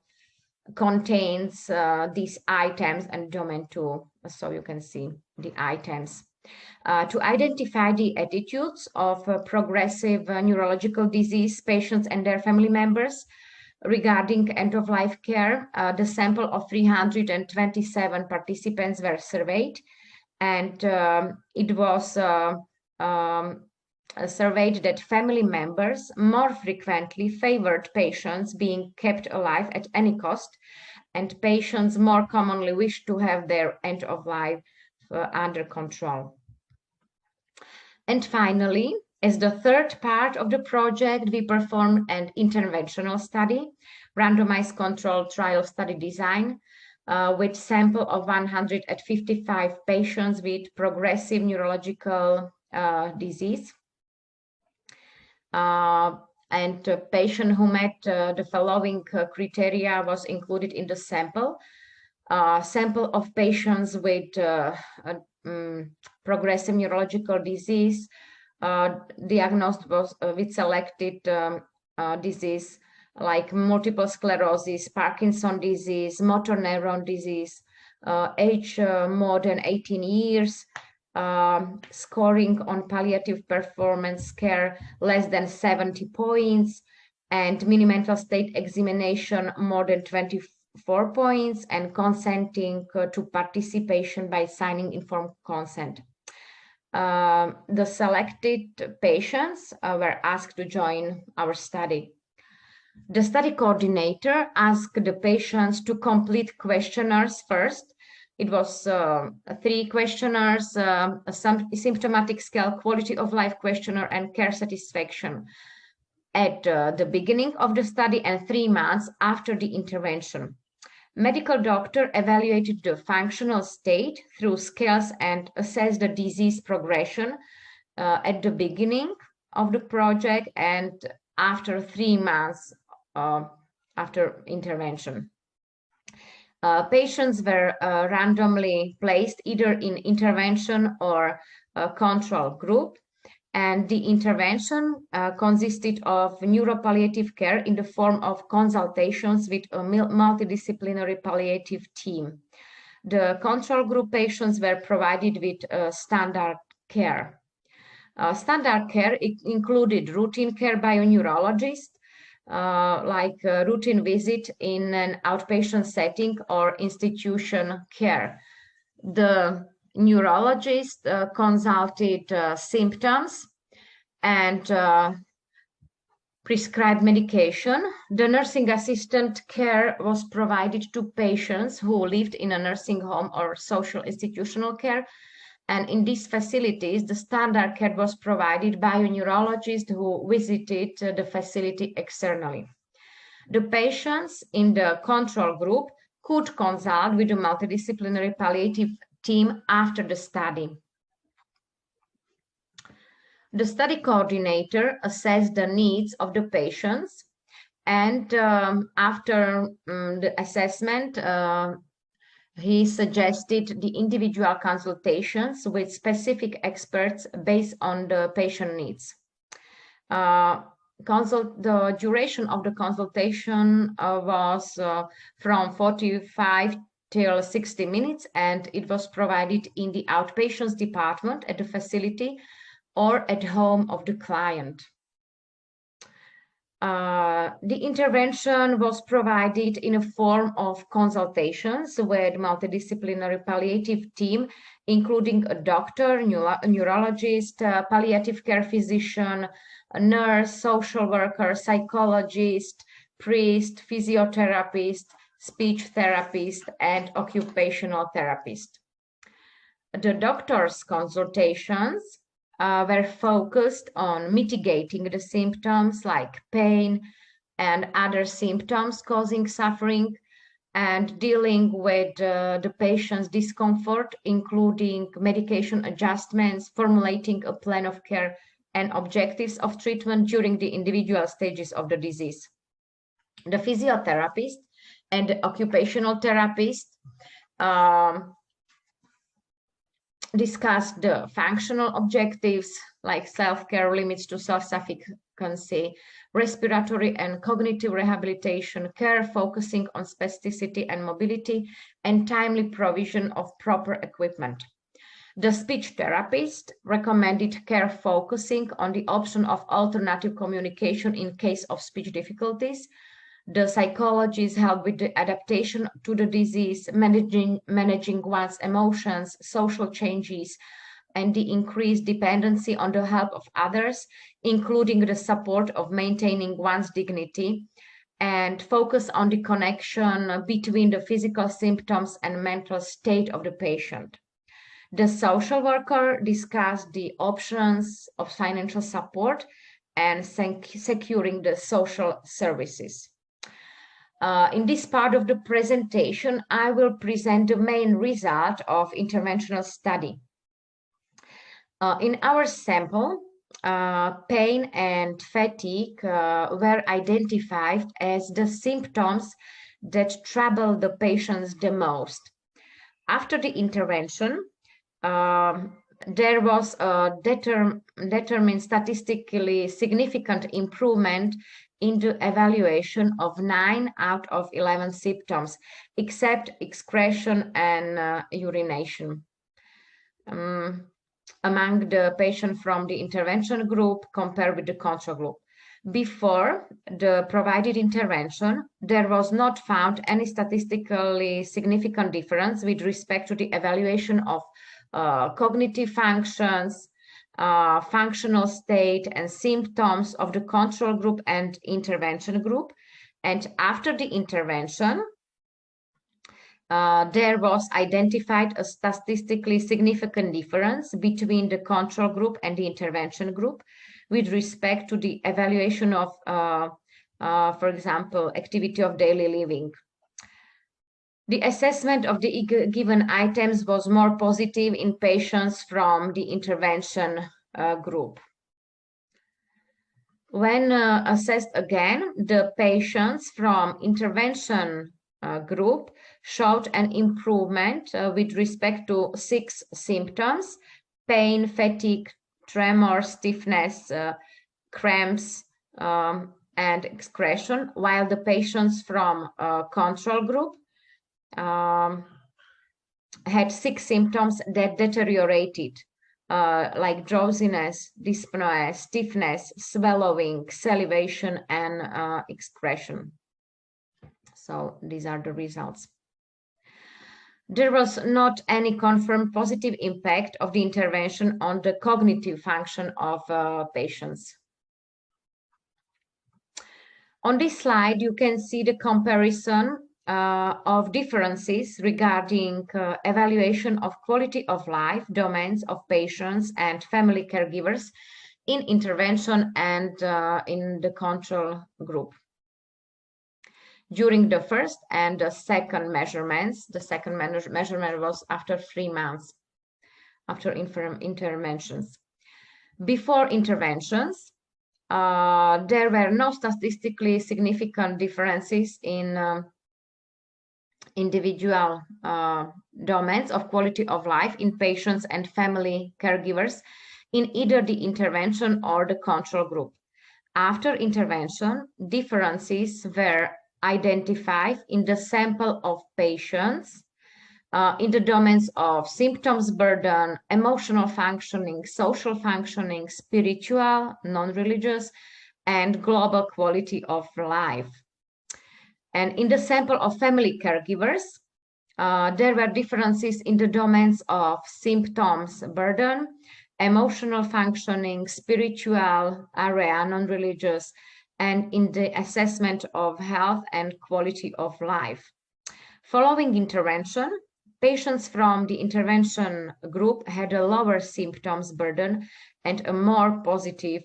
contains these items, and domain 2, so you can see the items. To identify the attitudes of progressive neurological disease patients and their family members regarding end-of-life care, the sample of 327 participants were surveyed, and it was surveyed that family members more frequently favored patients being kept alive at any cost, and patients more commonly wished to have their end of life under control. And finally, as the third part of the project, we performed an interventional study, randomized controlled trial study design, with sample of 155 patients with progressive neurological disease. And a patient who met the following criteria was included in the sample. Sample of patients with progressive neurological disease diagnosed was with selected disease like multiple sclerosis, Parkinson disease, motor neuron disease, age more than 18 years, scoring on palliative performance care less than 70 points, and mini mental state examination more than 24 points, and consenting to participation by signing informed consent. The selected patients were asked to join our study. The study coordinator asked the patients to complete questionnaires first. It was 3 questionnaires, some symptomatic scale, quality of life questionnaire, and care satisfaction at the beginning of the study and 3 months after the intervention. Medical doctor evaluated the functional state through scales and assessed the disease progression at the beginning of the project and after 3 months after intervention. Patients were randomly placed either in intervention or control group, and the intervention consisted of neuropalliative care in the form of consultations with a multidisciplinary palliative team. The control group patients were provided with standard care. Standard care included routine care by a neurologist, like a routine visit in an outpatient setting or institution care. The neurologist consulted symptoms and prescribed medication. The nursing assistant care was provided to patients who lived in a nursing home or social institutional care. And in these facilities, the standard care was provided by a neurologist who visited the facility externally. The patients in the control group could consult with a multidisciplinary palliative team after the study. The study coordinator assessed the needs of the patients, and after the assessment, he suggested the individual consultations with specific experts based on the patient needs. The duration of the consultation was from 45 till 60 minutes, and it was provided in the outpatients department at the facility or at home of the client. The intervention was provided in a form of consultations with multidisciplinary palliative team, including a doctor, a neurologist, a palliative care physician, a nurse, social worker, psychologist, priest, physiotherapist, speech therapist, and occupational therapist. the doctor's consultations were focused on mitigating the symptoms like pain and other symptoms causing suffering, and dealing with the patient's discomfort, including medication adjustments, formulating a plan of care, and objectives of treatment during the individual stages of the disease. The physiotherapist and the occupational therapist discussed the functional objectives like self-care, limits to self-sufficiency, respiratory and cognitive rehabilitation, care focusing on spasticity and mobility, and timely provision of proper equipment. The speech therapist recommended care focusing on the option of alternative communication in case of speech difficulties. The psychologist helped with the adaptation to the disease, managing one's emotions, social changes, and the increased dependency on the help of others, including the support of maintaining one's dignity, and focus on the connection between the physical symptoms and mental state of the patient. The social worker discussed the options of financial support and securing the social services. In this part of the presentation, I will present the main result of interventional study. In our sample, pain and fatigue were identified as the symptoms that trouble the patients the most. After the intervention, there was a determined statistically significant improvement in the evaluation of 9 out of 11 symptoms, except excretion and urination. Among the patients from the intervention group compared with the control group. Before the provided intervention, there was not found any statistically significant difference with respect to the evaluation of cognitive functions, functional state, and symptoms of the control group and intervention group. And after the intervention, there was identified a statistically significant difference between the control group and the intervention group with respect to the evaluation of, for example, activity of daily living. The assessment of the given items was more positive in patients from the intervention group. When assessed again, the patients from intervention group showed an improvement with respect to 6 symptoms: pain, fatigue, tremor, stiffness, cramps, and excretion, while the patients from control group had 6 symptoms that deteriorated, like drowsiness, dyspnoea, stiffness, swallowing, salivation, and excretion. So these are the results. There was not any confirmed positive impact of the intervention on the cognitive function of patients. On this slide, you can see the comparison of differences regarding evaluation of quality of life domains of patients and family caregivers in intervention and in the control group. During the first and the second measurements, the second measurement was after 3 months after interventions. Before interventions, there were no statistically significant differences in individual domains of quality of life in patients and family caregivers in either the intervention or the control group. After intervention, differences were identified in the sample of patients in the domains of symptoms burden, emotional functioning, social functioning, spiritual, non-religious, and global quality of life. And in the sample of family caregivers, there were differences in the domains of symptoms burden, emotional functioning, spiritual area, non-religious, and in the assessment of health and quality of life. Following intervention, Patients from the intervention group had a lower symptoms burden and a more positive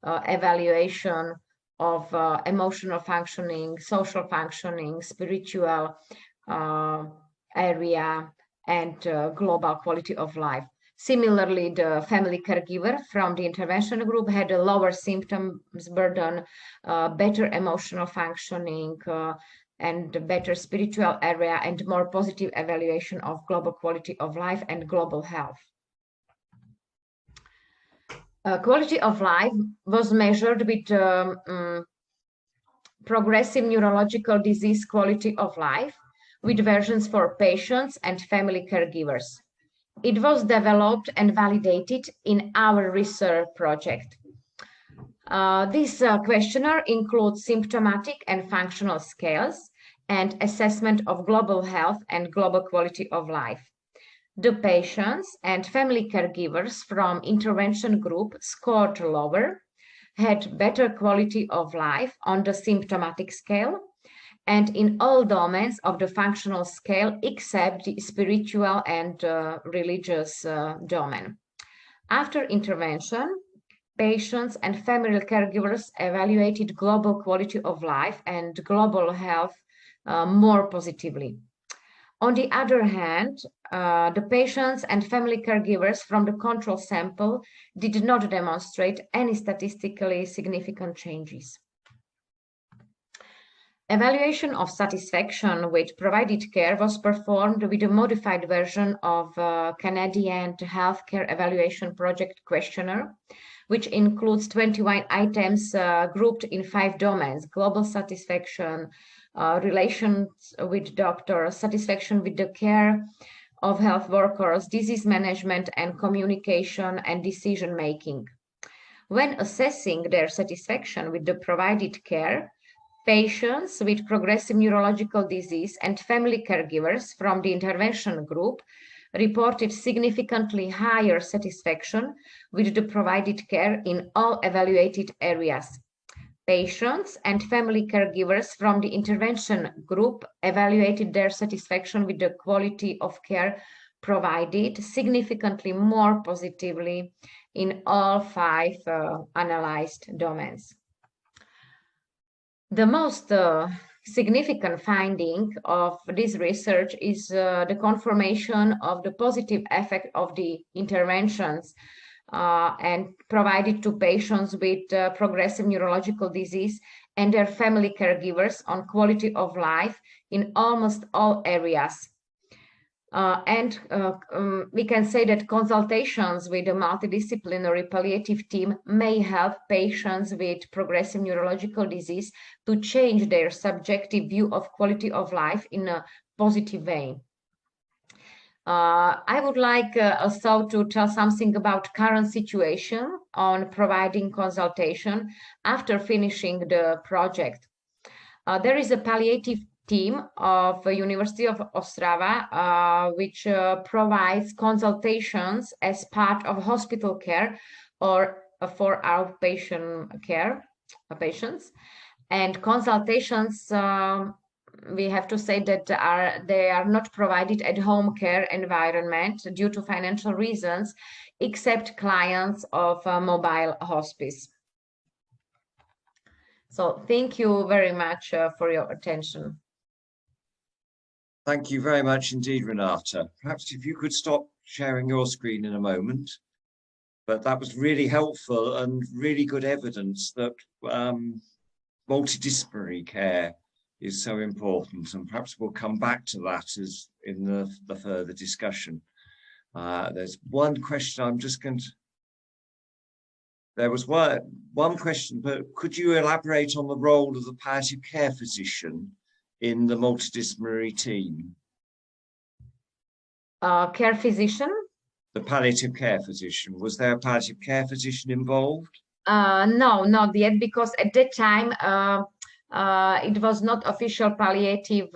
evaluation of emotional functioning, social functioning, spiritual area, and global quality of life. Similarly, the family caregiver from the intervention group had a lower symptoms burden, better emotional functioning, and better spiritual area, and more positive evaluation of global quality of life and global health. Quality of life was measured with progressive neurological disease quality of life, with versions for patients and family caregivers. It was developed and validated in our research project. This questionnaire includes symptomatic and functional scales and assessment of global health and global quality of life. The patients and family caregivers from intervention group scored lower, had better quality of life on the symptomatic scale, and in all domains of the functional scale except the spiritual and religious domain. After intervention, patients and family caregivers evaluated global quality of life and global health more positively. On the other hand, the patients and family caregivers from the control sample did not demonstrate any statistically significant changes. Evaluation of satisfaction with provided care was performed with a modified version of Canadian Healthcare Evaluation Project questionnaire, which includes 21 items grouped in 5 domains: global satisfaction, relations with doctors, satisfaction with the care of health workers, disease management and communication, and decision making. When assessing their satisfaction with the provided care, patients with progressive neurological disease and family caregivers from the intervention group reported significantly higher satisfaction with the provided care in all evaluated areas. Patients and family caregivers from the intervention group evaluated their satisfaction with the quality of care provided significantly more positively in all 5 analyzed domains. The most significant finding of this research is the confirmation of the positive effect of the interventions and provided to patients with progressive neurological disease and their family caregivers on quality of life in almost all areas. We can say that consultations with a multidisciplinary palliative team may help patients with progressive neurological disease to change their subjective view of quality of life in a positive way. I would like also to tell something about current situation on providing consultation after finishing the project. There is a palliative team of the University of Ostrava, which provides consultations as part of hospital care or for outpatient care patients. And consultations, we have to say that they are not provided at home care environment due to financial reasons, except clients of mobile hospice. So thank you very much for your attention. Thank you very much indeed, Renata. Perhaps if you could stop sharing your screen in a moment. But that was really helpful and really good evidence that multidisciplinary care is so important. And perhaps we'll come back to that as in the further discussion. There's one question I'm just going to... There was one question, but could you elaborate on the role of the palliative care physician in the multidisciplinary team? Care physician? The palliative care physician. Was there a palliative care physician involved? No, not yet, because at that time it was not official palliative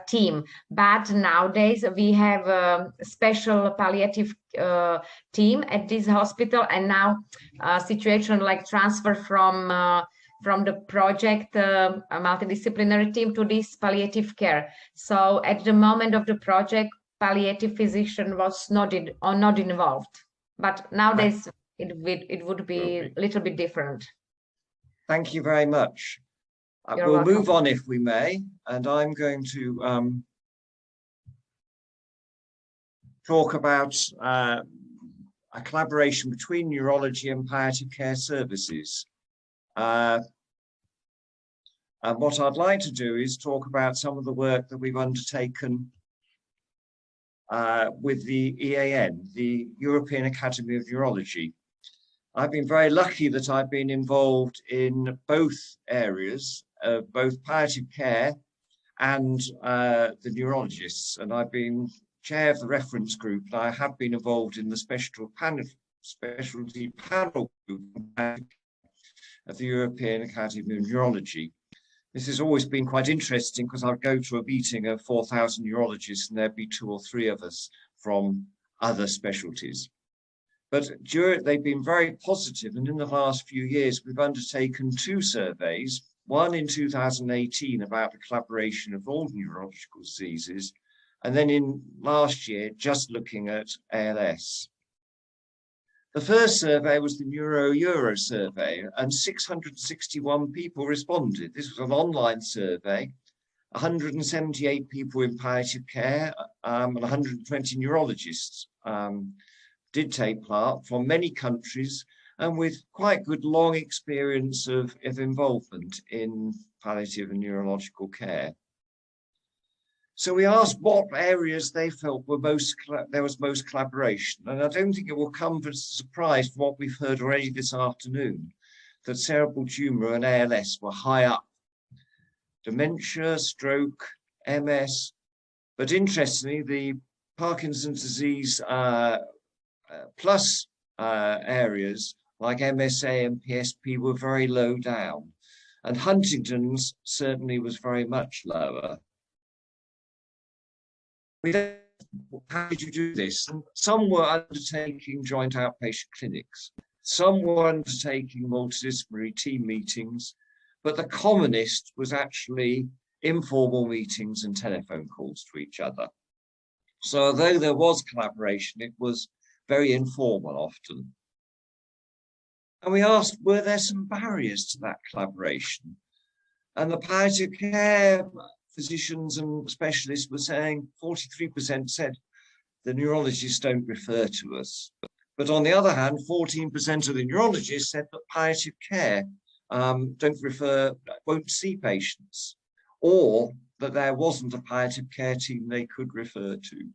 team. But nowadays we have a special palliative team at this hospital, and now situation like transfer from from the project a multidisciplinary team to this palliative care. So at the moment of the project, palliative physician was not involved, but nowadays it would be a little bit different. Thank you very much. You're we'll welcome. move on if we may, and I'm going to talk about a collaboration between neurology and palliative care services. And what I'd like to do is talk about some of the work that we've undertaken with the EAN, the European Academy of Neurology. I've been very lucky that I've been involved in both areas, both palliative care and the neurologists, and I've been chair of the reference group, and I have been involved in the specialty panel group of the European Academy of Neurology. This has always been quite interesting because I'd go to a meeting of 4,000 neurologists and there'd be 2 or 3 of us from other specialties. But they've been very positive, and in the last few years we've undertaken 2 surveys, one in 2018 about the collaboration of all neurological diseases, and then in last year just looking at ALS. The first survey was the Neuro survey, and 661 people responded. This was an online survey. 178 people in palliative care and 120 neurologists did take part from many countries and with quite good long experience of involvement in palliative and neurological care. So we asked what areas they felt were there was most collaboration. And I don't think it will come as a surprise from what we've heard already this afternoon, that cerebral tumour and ALS were high up. Dementia, stroke, MS, but interestingly, the Parkinson's disease plus areas like MSA and PSP were very low down. And Huntington's certainly was very much lower. How did you do this? Some were undertaking joint outpatient clinics. Some were undertaking multidisciplinary team meetings, but the commonest was actually informal meetings and telephone calls to each other. So although there was collaboration, it was very informal often. And we asked, were there some barriers to that collaboration? And the palliative care physicians and specialists were saying, 43% said the neurologists don't refer to us. But on the other hand, 14% of the neurologists said that palliative care won't see patients, or that there wasn't a palliative care team they could refer to.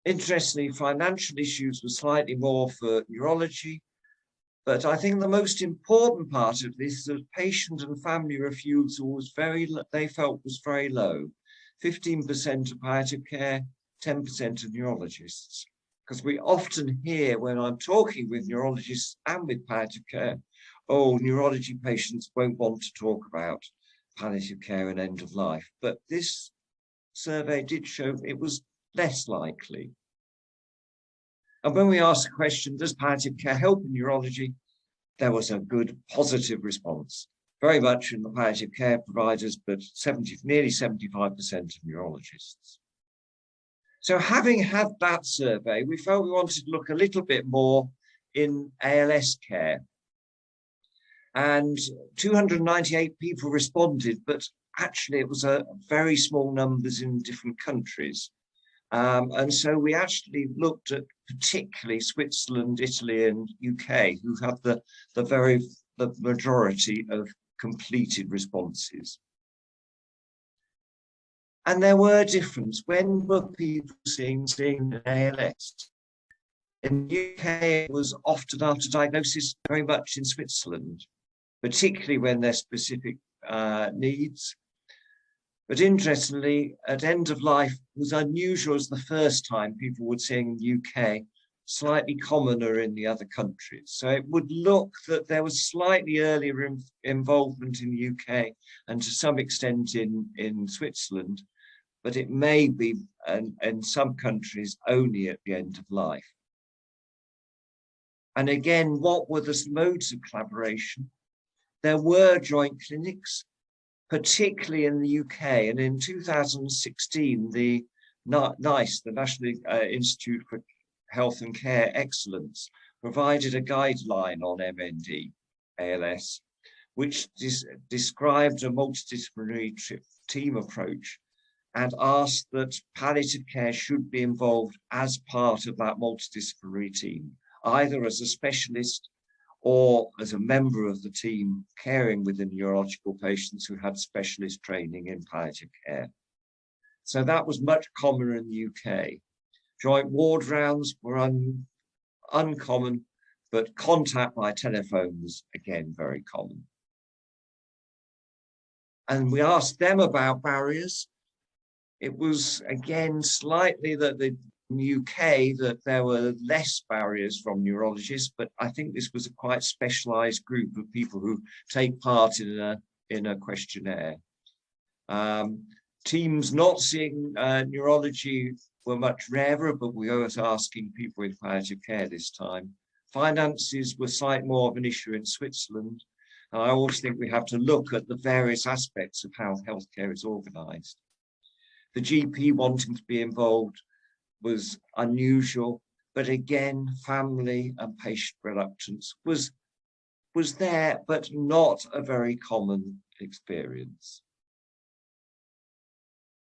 Interestingly, financial issues were slightly more for neurology, but I think the most important part of this is that patient and family refusal was they felt was very low. 15% of palliative care, 10% of neurologists. Because we often hear when I'm talking with neurologists and with palliative care, oh, neurology patients won't want to talk about palliative care and end of life. But this survey did show it was less likely. And when we asked the question, does palliative care help in neurology? There was a good positive response, very much in the palliative care providers, but nearly 75% of neurologists. So having had that survey, we felt we wanted to look a little bit more in ALS care. And 298 people responded, but actually it was a very small numbers in different countries. And so we actually looked at particularly Switzerland, Italy, and UK, who have the majority of completed responses. And there were differences. When were people seeing ALS? In the UK, it was often after diagnosis, very much in Switzerland, particularly when there's specific needs. But interestingly, at end of life, it was unusual as the first time people were seeing in the UK, slightly commoner in the other countries. So it would look that there was slightly earlier involvement in the UK and to some extent in Switzerland, but it may be in some countries only at the end of life. And again, what were the modes of collaboration? there were joint clinics, particularly in the UK. And in 2016, the NICE, the National Institute for Health and Care Excellence, provided a guideline on MND ALS, which described a multidisciplinary team approach and asked that palliative care should be involved as part of that multidisciplinary team, either as a specialist or as a member of the team caring with the neurological patients who had specialist training in palliative care. So that was much commoner in the UK. Joint ward rounds were uncommon, but contact by telephone was again very common. And we asked them about barriers. It was again slightly that the UK that there were less barriers from neurologists, but I think this was a quite specialized group of people who take part in a questionnaire. Teams not seeing neurology were much rarer, but we were asking people with palliative care this time. Finances were slightly more of an issue in Switzerland. And I always think we have to look at the various aspects of how healthcare is organized. The GP wanting to be involved was unusual, but again, family and patient reluctance was there, but not a very common experience.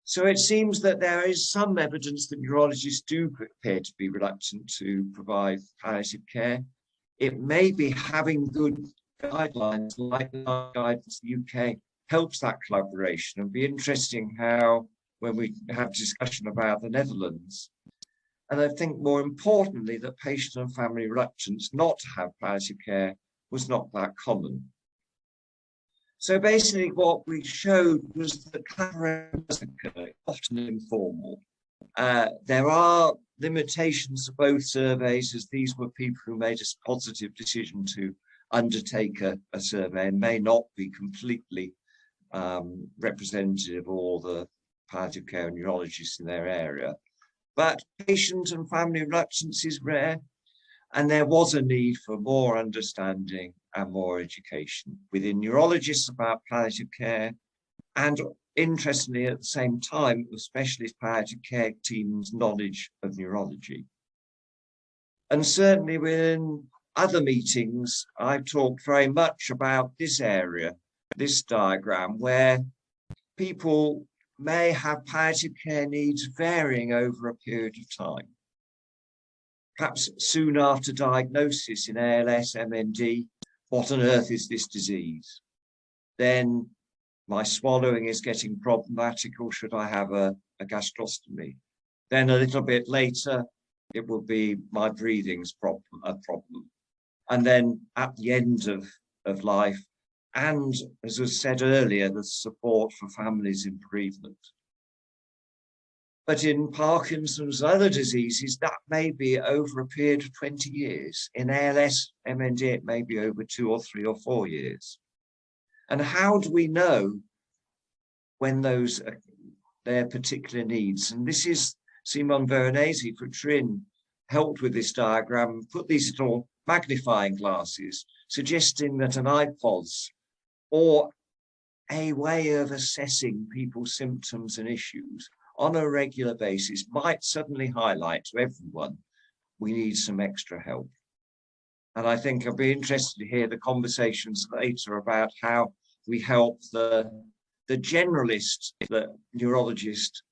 So it seems that there is some evidence that neurologists do appear to be reluctant to provide palliative care. It may be having good guidelines like the guidance in the UK helps that collaboration, and be interesting how when we have discussion about the Netherlands. And I think more importantly that patient and family reluctance not to have palliative care was not that common. So basically what we showed was that collaboration doesn't occur, often informal. There are limitations to both surveys, as these were people who made a positive decision to undertake a survey and may not be completely representative of all the palliative care neurologists in their area. But patient and family reluctance is rare, and there was a need for more understanding and more education within neurologists about palliative care, and interestingly at the same time, the specialist palliative care team's knowledge of neurology. And certainly within other meetings, I've talked very much about this area, this diagram, where people may have palliative care needs varying over a period of time. Perhaps soon after diagnosis in ALS, MND, what on earth is this disease? Then my swallowing is getting problematic, or should I have a gastrostomy? Then a little bit later, it will be my breathing's a problem. And then at the end of life, and as was said earlier, the support for families in bereavement. But in Parkinson's and other diseases, that may be over a period of 20 years. In ALS, MND, it may be over 2 or 3 or 4 years. And how do we know when those are their particular needs? And this is Simon Veronese for Trin helped with this diagram, put these little magnifying glasses, suggesting that an IPOS or a way of assessing people's symptoms and issues on a regular basis might suddenly highlight to everyone, we need some extra help. And I think I'll be interested to hear the conversations later about how we help the generalist, the neurologist,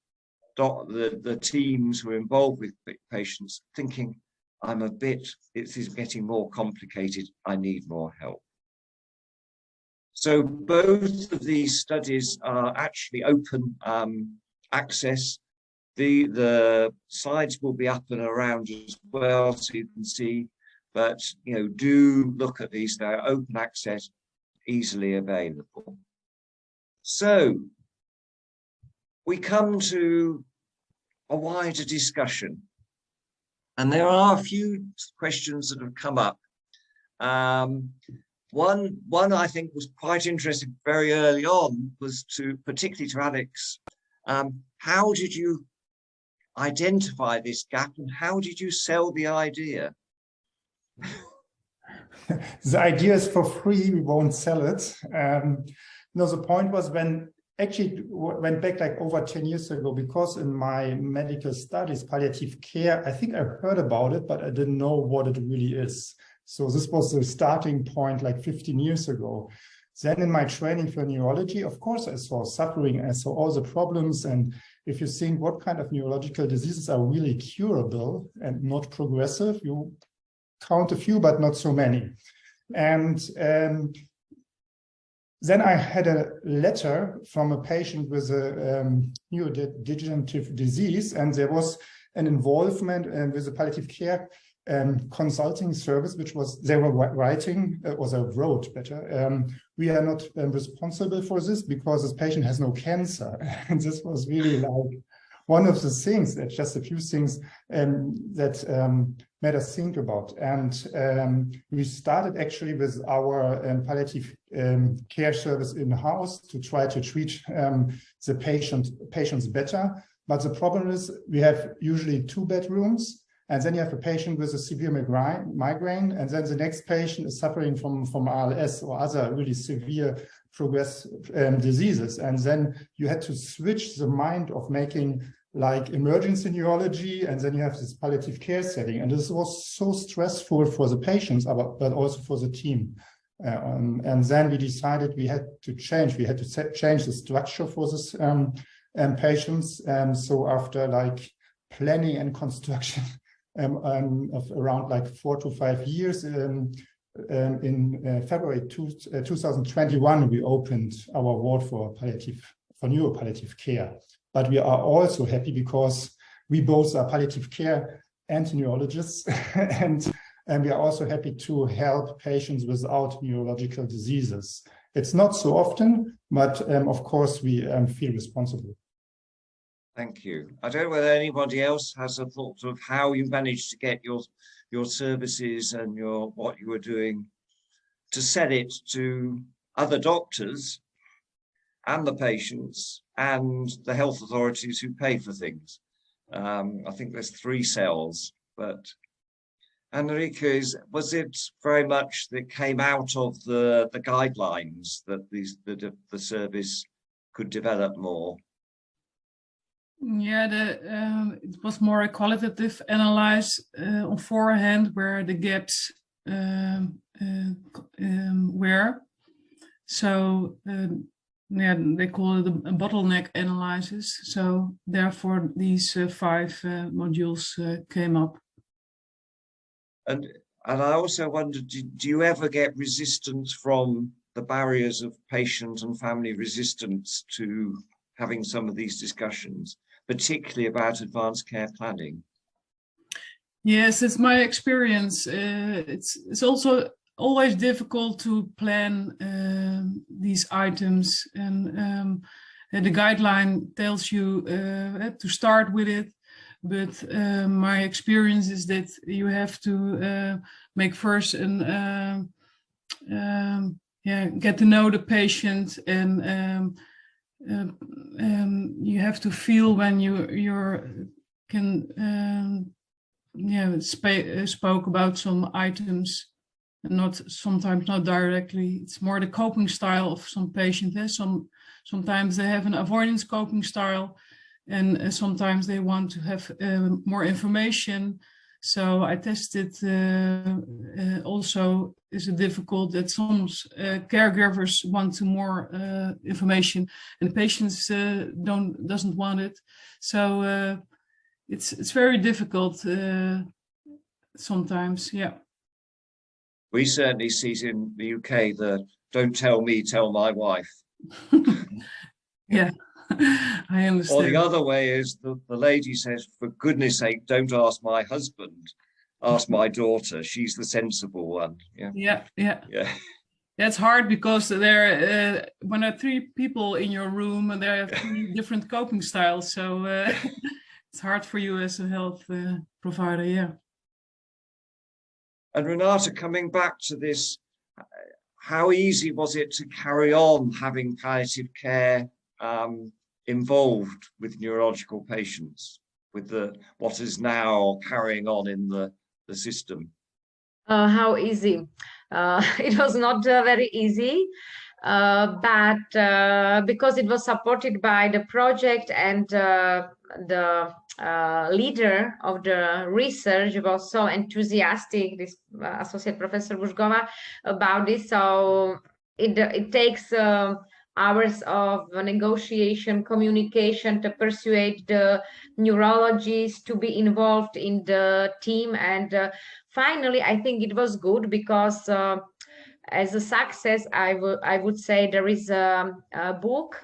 the teams who are involved with patients thinking, it is getting more complicated, I need more help. So both of these studies are actually open access. The slides will be up and around as well, so you can see, but do look at these. They're open access, easily available. So we come to a wider discussion, and there are a few questions that have come up. One I think was quite interesting very early on was particularly to Alex, how did you identify this gap and how did you sell the idea? The idea is for free, we won't sell it. No, the point was when actually went back like over 10 years ago, because in my medical studies, palliative care, I think I heard about it, but I didn't know what it really is. So this was the starting point like 15 years ago. Then in my training for neurology, of course, I saw suffering, I saw all the problems. And if you think what kind of neurological diseases are really curable and not progressive, you count a few, but not so many. And then I had a letter from a patient with a neurodegenerative disease, and there was an involvement with the palliative care consulting service, which was, they were writing, or they wrote better, we are not responsible for this because this patient has no cancer. And this was really like one of the things, that just a few things that made us think about. And we started actually with our palliative care service in-house to try to treat the patients better. But the problem is we have usually 2 bedrooms, and then you have a patient with a severe migraine, and then the next patient is suffering from ALS or other really severe progressive diseases. And then you had to switch the mind of making like emergency neurology, and then you have this palliative care setting. And this was so stressful for the patients, but also for the team. And then we decided we had to change. We had to change the structure for this patients. So after like planning and construction of around like 4 to 5 years, in February 2021, we opened our ward for neuropalliative care. But we are also happy because we both are palliative care and neurologists, and we are also happy to help patients without neurological diseases. It's not so often, but of course we feel responsible. Thank you. I don't know whether anybody else has a thought of how you managed to get your services and what you were doing to sell it to other doctors and the patients and the health authorities who pay for things. I think there's 3 cells, but Enrique, was it very much that came out of the guidelines that the service could develop more? Yeah, it was more a qualitative analysis on forehand where the gaps were. So yeah, they call it a bottleneck analysis. So therefore, these 5 modules came up. And I also wondered, do you ever get resistance from the barriers of patient and family resistance to having some of these discussions, particularly about advanced care planning? Yes, it's my experience. It's also always difficult to plan these items, and the guideline tells you to start with it. But my experience is that you have to make first and get to know the patient, and you have to feel when you can spoke about some items, sometimes not directly. It's more the coping style of some patients. Sometimes they have an avoidance coping style, and sometimes they want to have more information. So I tested also, is it difficult that some caregivers want to more information and the patients doesn't want it. So it's very difficult sometimes, yeah. We certainly see it in the UK, the "don't tell me, tell my wife." Yeah. I understand. Or the other way is the lady says, "For goodness sake, don't ask my husband, ask my daughter. She's the sensible one." Yeah. That's hard because when there are 3 people in your room and there are 3 different coping styles, so it's hard for you as a health provider. Yeah. And Renata, coming back to this, how easy was it to carry on having palliative care involved with neurological patients, with what is now carrying on in the system? How easy? It was not very easy, but because it was supported by the project, and the leader of the research was so enthusiastic, this Associate Professor Bushgova, about this. So it takes hours of negotiation, communication to persuade the neurologists to be involved in the team. And finally, I think it was good, because as a success, I would say there is a book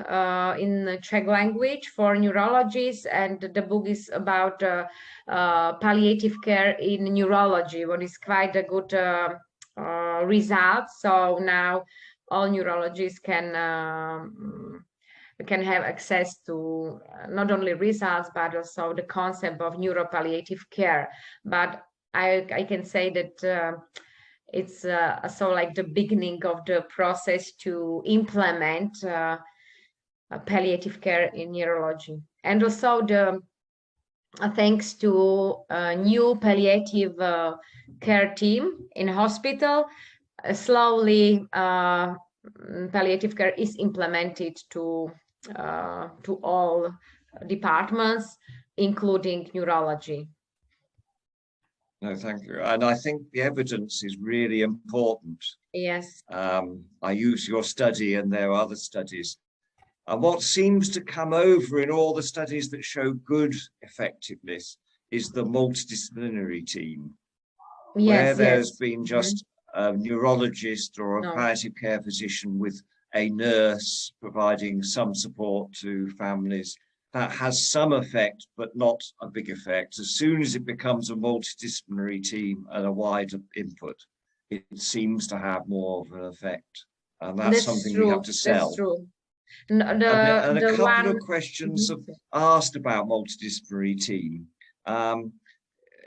in the Czech language for neurologists, and the book is about palliative care in neurology, what is quite a good result. So now all neurologists can have access to not only results, but also the concept of neuropalliative care. But I can say that it's so like the beginning of the process to implement palliative care in neurology. And also the thanks to a new palliative care team in hospital, slowly palliative care is implemented to all departments, including neurology. No, thank you. And I think the evidence is really important. Yes. I use your study, and there are other studies. And what seems to come over in all the studies that show good effectiveness is the multidisciplinary team, where there's been just a neurologist or a palliative care physician with a nurse providing some support to families. That has some effect, but not a big effect. As soon as it becomes a multidisciplinary team and a wider input, it seems to have more of an effect. And that's something we have to sell. That's true. And a couple of questions have asked about multidisciplinary team.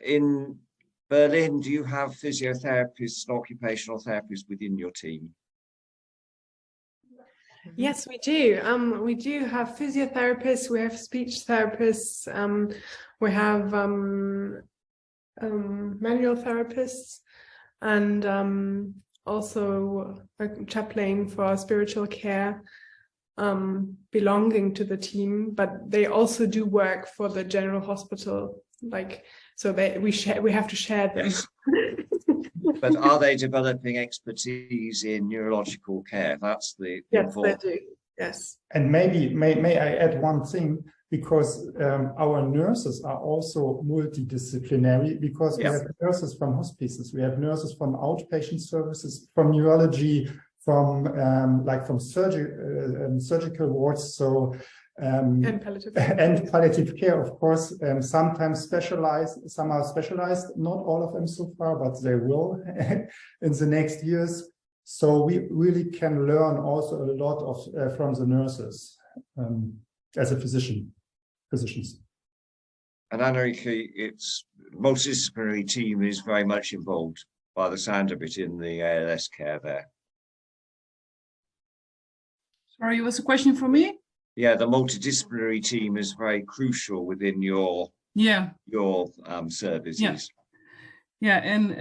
In Berlin, do you have physiotherapists and occupational therapists within your team? Yes, we do. We do have physiotherapists, we have speech therapists, we have manual therapists, and also a chaplain for spiritual care belonging to the team, but they also do work for the general hospital. So we have to share them. Yes. But are they developing expertise in neurological care? That's the important. They do. Yes. And may I add one thing, because our nurses are also multidisciplinary, because we have nurses from hospices, we have nurses from outpatient services, from neurology, from surgical wards. So and palliative care, of course, sometimes specialized, some are specialized, not all of them so far, but they will in the next years. So we really can learn also a lot of from the nurses as a physicians. And Anarike, its multidisciplinary team is very much involved by the sound of it in the ALS care there. Sorry, was a question for me? Yeah, the multidisciplinary team is very crucial within your services. Yeah, and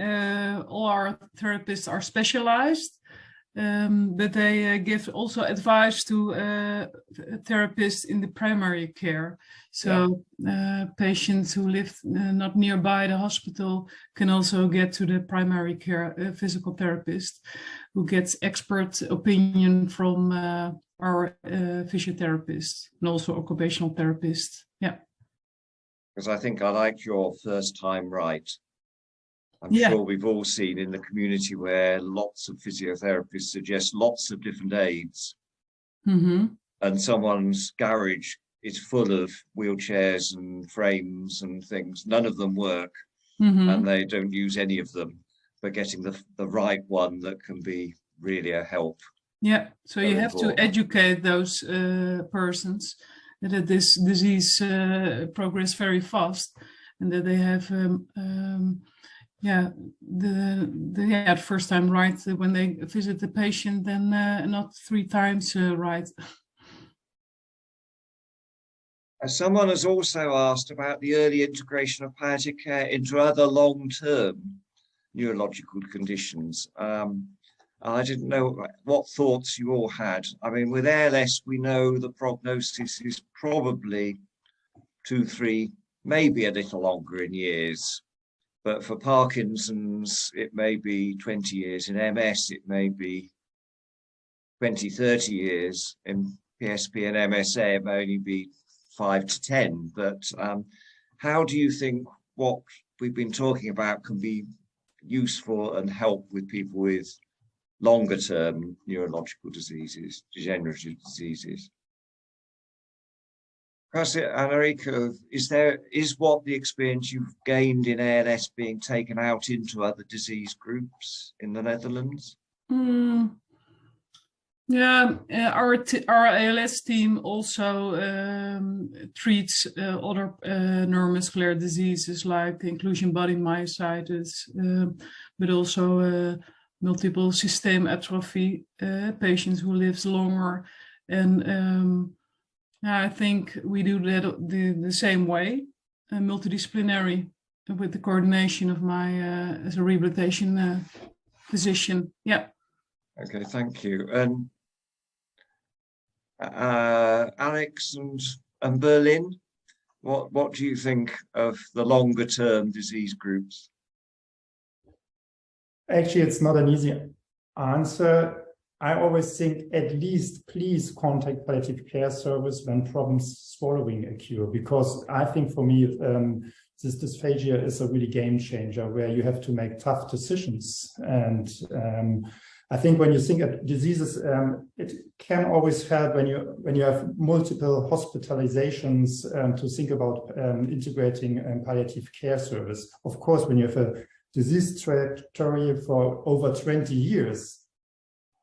all our therapists are specialized, but they give also advice to therapists in the primary care. So patients who live not nearby the hospital can also get to the primary care physical therapist, who gets expert opinion from our physiotherapists and also occupational therapists. Yeah. Because I think I like your first time right. I'm sure we've all seen in the community where lots of physiotherapists suggest lots of different aids. Mm-hmm. And someone's garage is full of wheelchairs and frames and things. None of them work, and they don't use any of them, but getting the right one that can be really a help. Yeah, so you have to educate those persons that this disease progresses very fast, and that they have the first time right when they visit the patient, then not 3 times right. Someone has also asked about the early integration of palliative care into other long-term neurological conditions. I didn't know what thoughts you all had. I mean, with ALS, we know the prognosis is probably 2, 3, maybe a little longer in years. But for Parkinson's, it may be 20 years. In MS, it may be 20, 30 years. In PSP and MSA, it may only be 5 to 10. But how do you think what we've been talking about can be useful and help with people with longer term neurological diseases, degenerative diseases? Perhaps, Anarika, is what the experience you've gained in ALS being taken out into other disease groups in the Netherlands? Yeah, our ALS team also treats other neuromuscular diseases like inclusion body myositis, but also multiple system atrophy, patients who lives longer. And I think we do that the same way, multidisciplinary, with the coordination of my as a rehabilitation physician. Yeah. Okay, thank you. And Alex and Berlin, what do you think of the longer term disease groups? Actually, it's not an easy answer. I always think at least please contact palliative care service when problems swallowing occur, because I think for me, this dysphagia is a really game changer where you have to make tough decisions. And I think when you think of diseases, it can always help when you have multiple hospitalizations to think about integrating palliative care service. Of course, when you have a disease trajectory for over 20 years,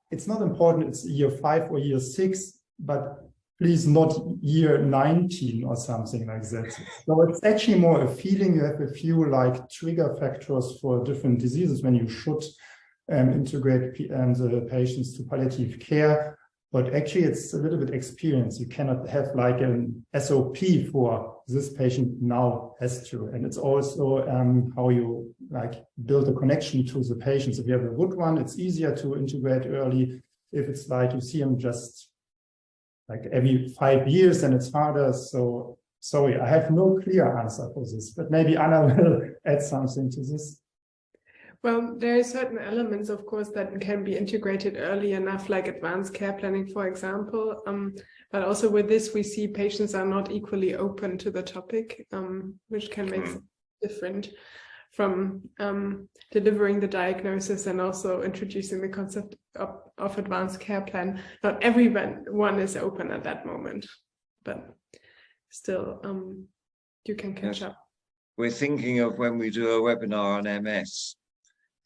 it's not important it's year 5 or year 6, but please not year 19 or something like that. So it's actually more a feeling. You have a few like trigger factors for different diseases when you should integrate the patients to palliative care. But actually it's a little bit experience. You cannot have like an SOP for this patient now has to. And it's also how you like build a connection to the patients. If you have a good one, it's easier to integrate early. If it's like you see them just like every 5 years, then it's harder. So sorry, I have no clear answer for this, but maybe Anna will add something to this. Well, there are certain elements, of course, that can be integrated early enough, like advanced care planning, for example. But also with this, we see patients are not equally open to the topic, which can make it different from delivering the diagnosis and also introducing the concept of advanced care plan. Not everyone is open at that moment, but still you can catch up. We're thinking of when we do a webinar on MS,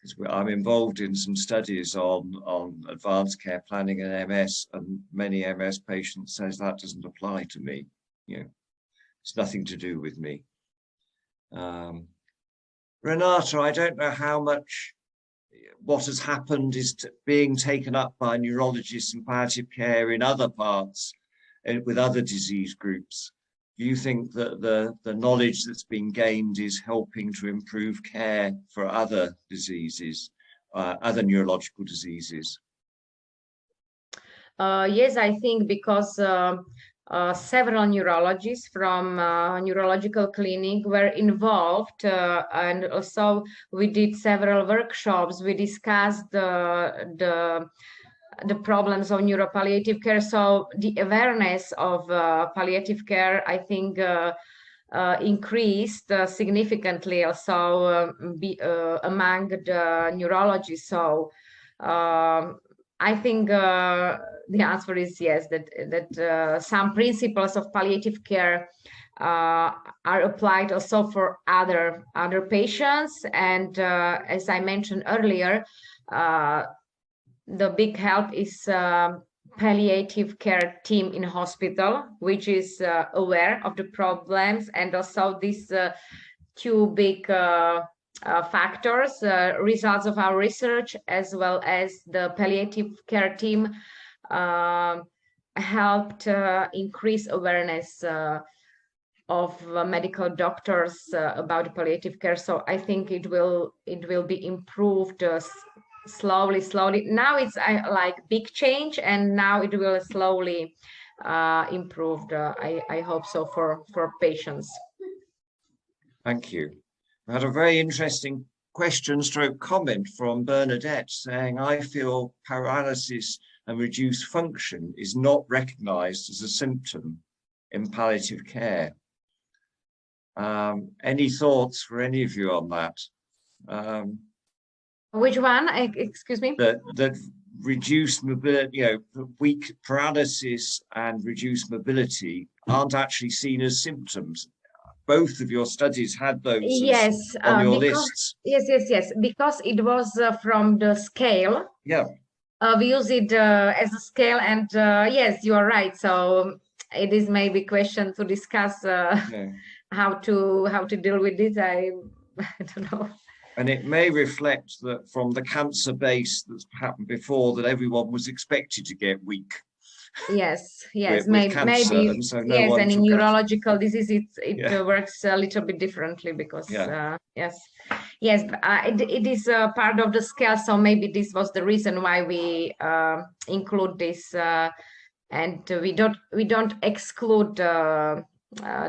because I'm involved in some studies on advanced care planning and MS, and many MS patients says that doesn't apply to me. You know, it's nothing to do with me. Renata, I don't know how much what has happened is being taken up by neurologists and palliative care in other parts with other disease groups. Do you think that the knowledge that's been gained is helping to improve care for other diseases, other neurological diseases? Yes, I think because several neurologists from neurological clinic were involved, and also we did several workshops. We discussed the problems of neuropalliative care. So the awareness of palliative care, I think, increased significantly also among the neurologists. So I think the answer is yes, that some principles of palliative care are applied also for other patients. And as I mentioned earlier, the big help is palliative care team in hospital, which is aware of the problems, and also these two big factors, results of our research, as well as the palliative care team helped increase awareness medical doctors about palliative care. So I think it will be improved slowly. Now it's like big change, and now it will slowly improved. I hope so for patients. Thank you. I had a very interesting question stroke comment from Bernadette saying, I feel paralysis and reduced function is not recognized as a symptom in palliative care. Any thoughts for any of you on that? Which one? Excuse me? That reduced mobility, weak paralysis and reduced mobility aren't actually seen as symptoms. Both of your studies had those on your lists. Yes, because it was from the scale. Yeah. We use it as a scale, and yes, you are right. So it is maybe a question to discuss how to deal with this. I don't know. And it may reflect that from the cancer base that's happened before, that everyone was expected to get weak. Yes, maybe and so no yes, and in neurological disease it works a little bit differently because yes, it is part of the scale. So maybe this was the reason why we include this, and we don't exclude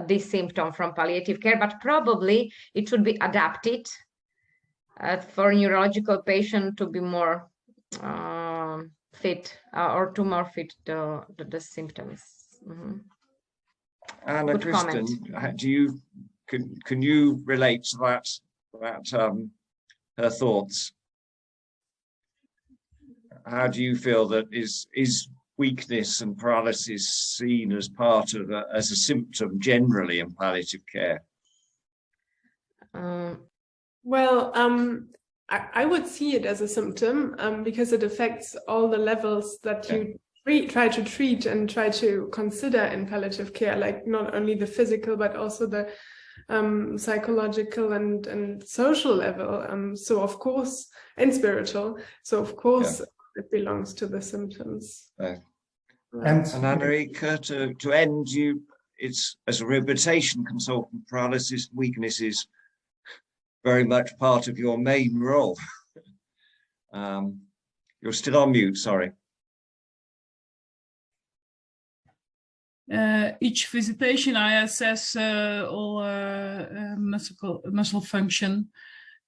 this symptom from palliative care, but probably it should be adapted for neurological patient to be more fit or to more fit the symptoms. Mm-hmm. Anna Kristen, can you relate to that her thoughts? How do you feel that is weakness and paralysis seen as part of as a symptom generally in palliative care? Well, I would see it as a symptom because it affects all the levels that you try to treat and try to consider in palliative care, like not only the physical, but also the psychological and social level. So of course, and spiritual. So of course, it belongs to the symptoms. And Anna-Rika, to end, it's as a rehabilitation consultant, paralysis, weakness is very much part of your main role. You're still on mute, sorry. Each visitation I assess all muscle function,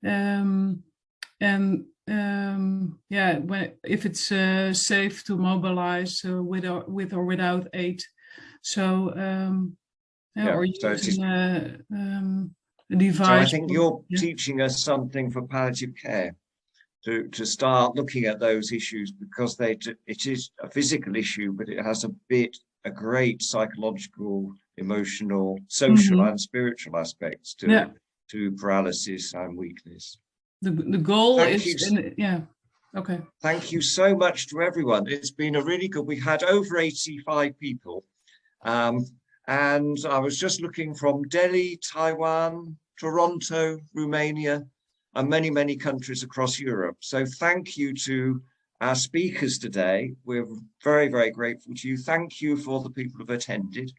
and if it's safe to mobilize with or without aid. So or using a device. So I think you're teaching us something for palliative care to start looking at those issues, because it is a physical issue, but it has a great psychological, emotional, social and spiritual aspects to paralysis and weakness. The goal is, okay. Thank you so much to everyone. It's been a really good, we had over 85 people. And I was just looking from Delhi, Taiwan, Toronto, Romania, and many, many countries across Europe. So thank you to our speakers today. We're very, very grateful to you. Thank you for the people who've attended.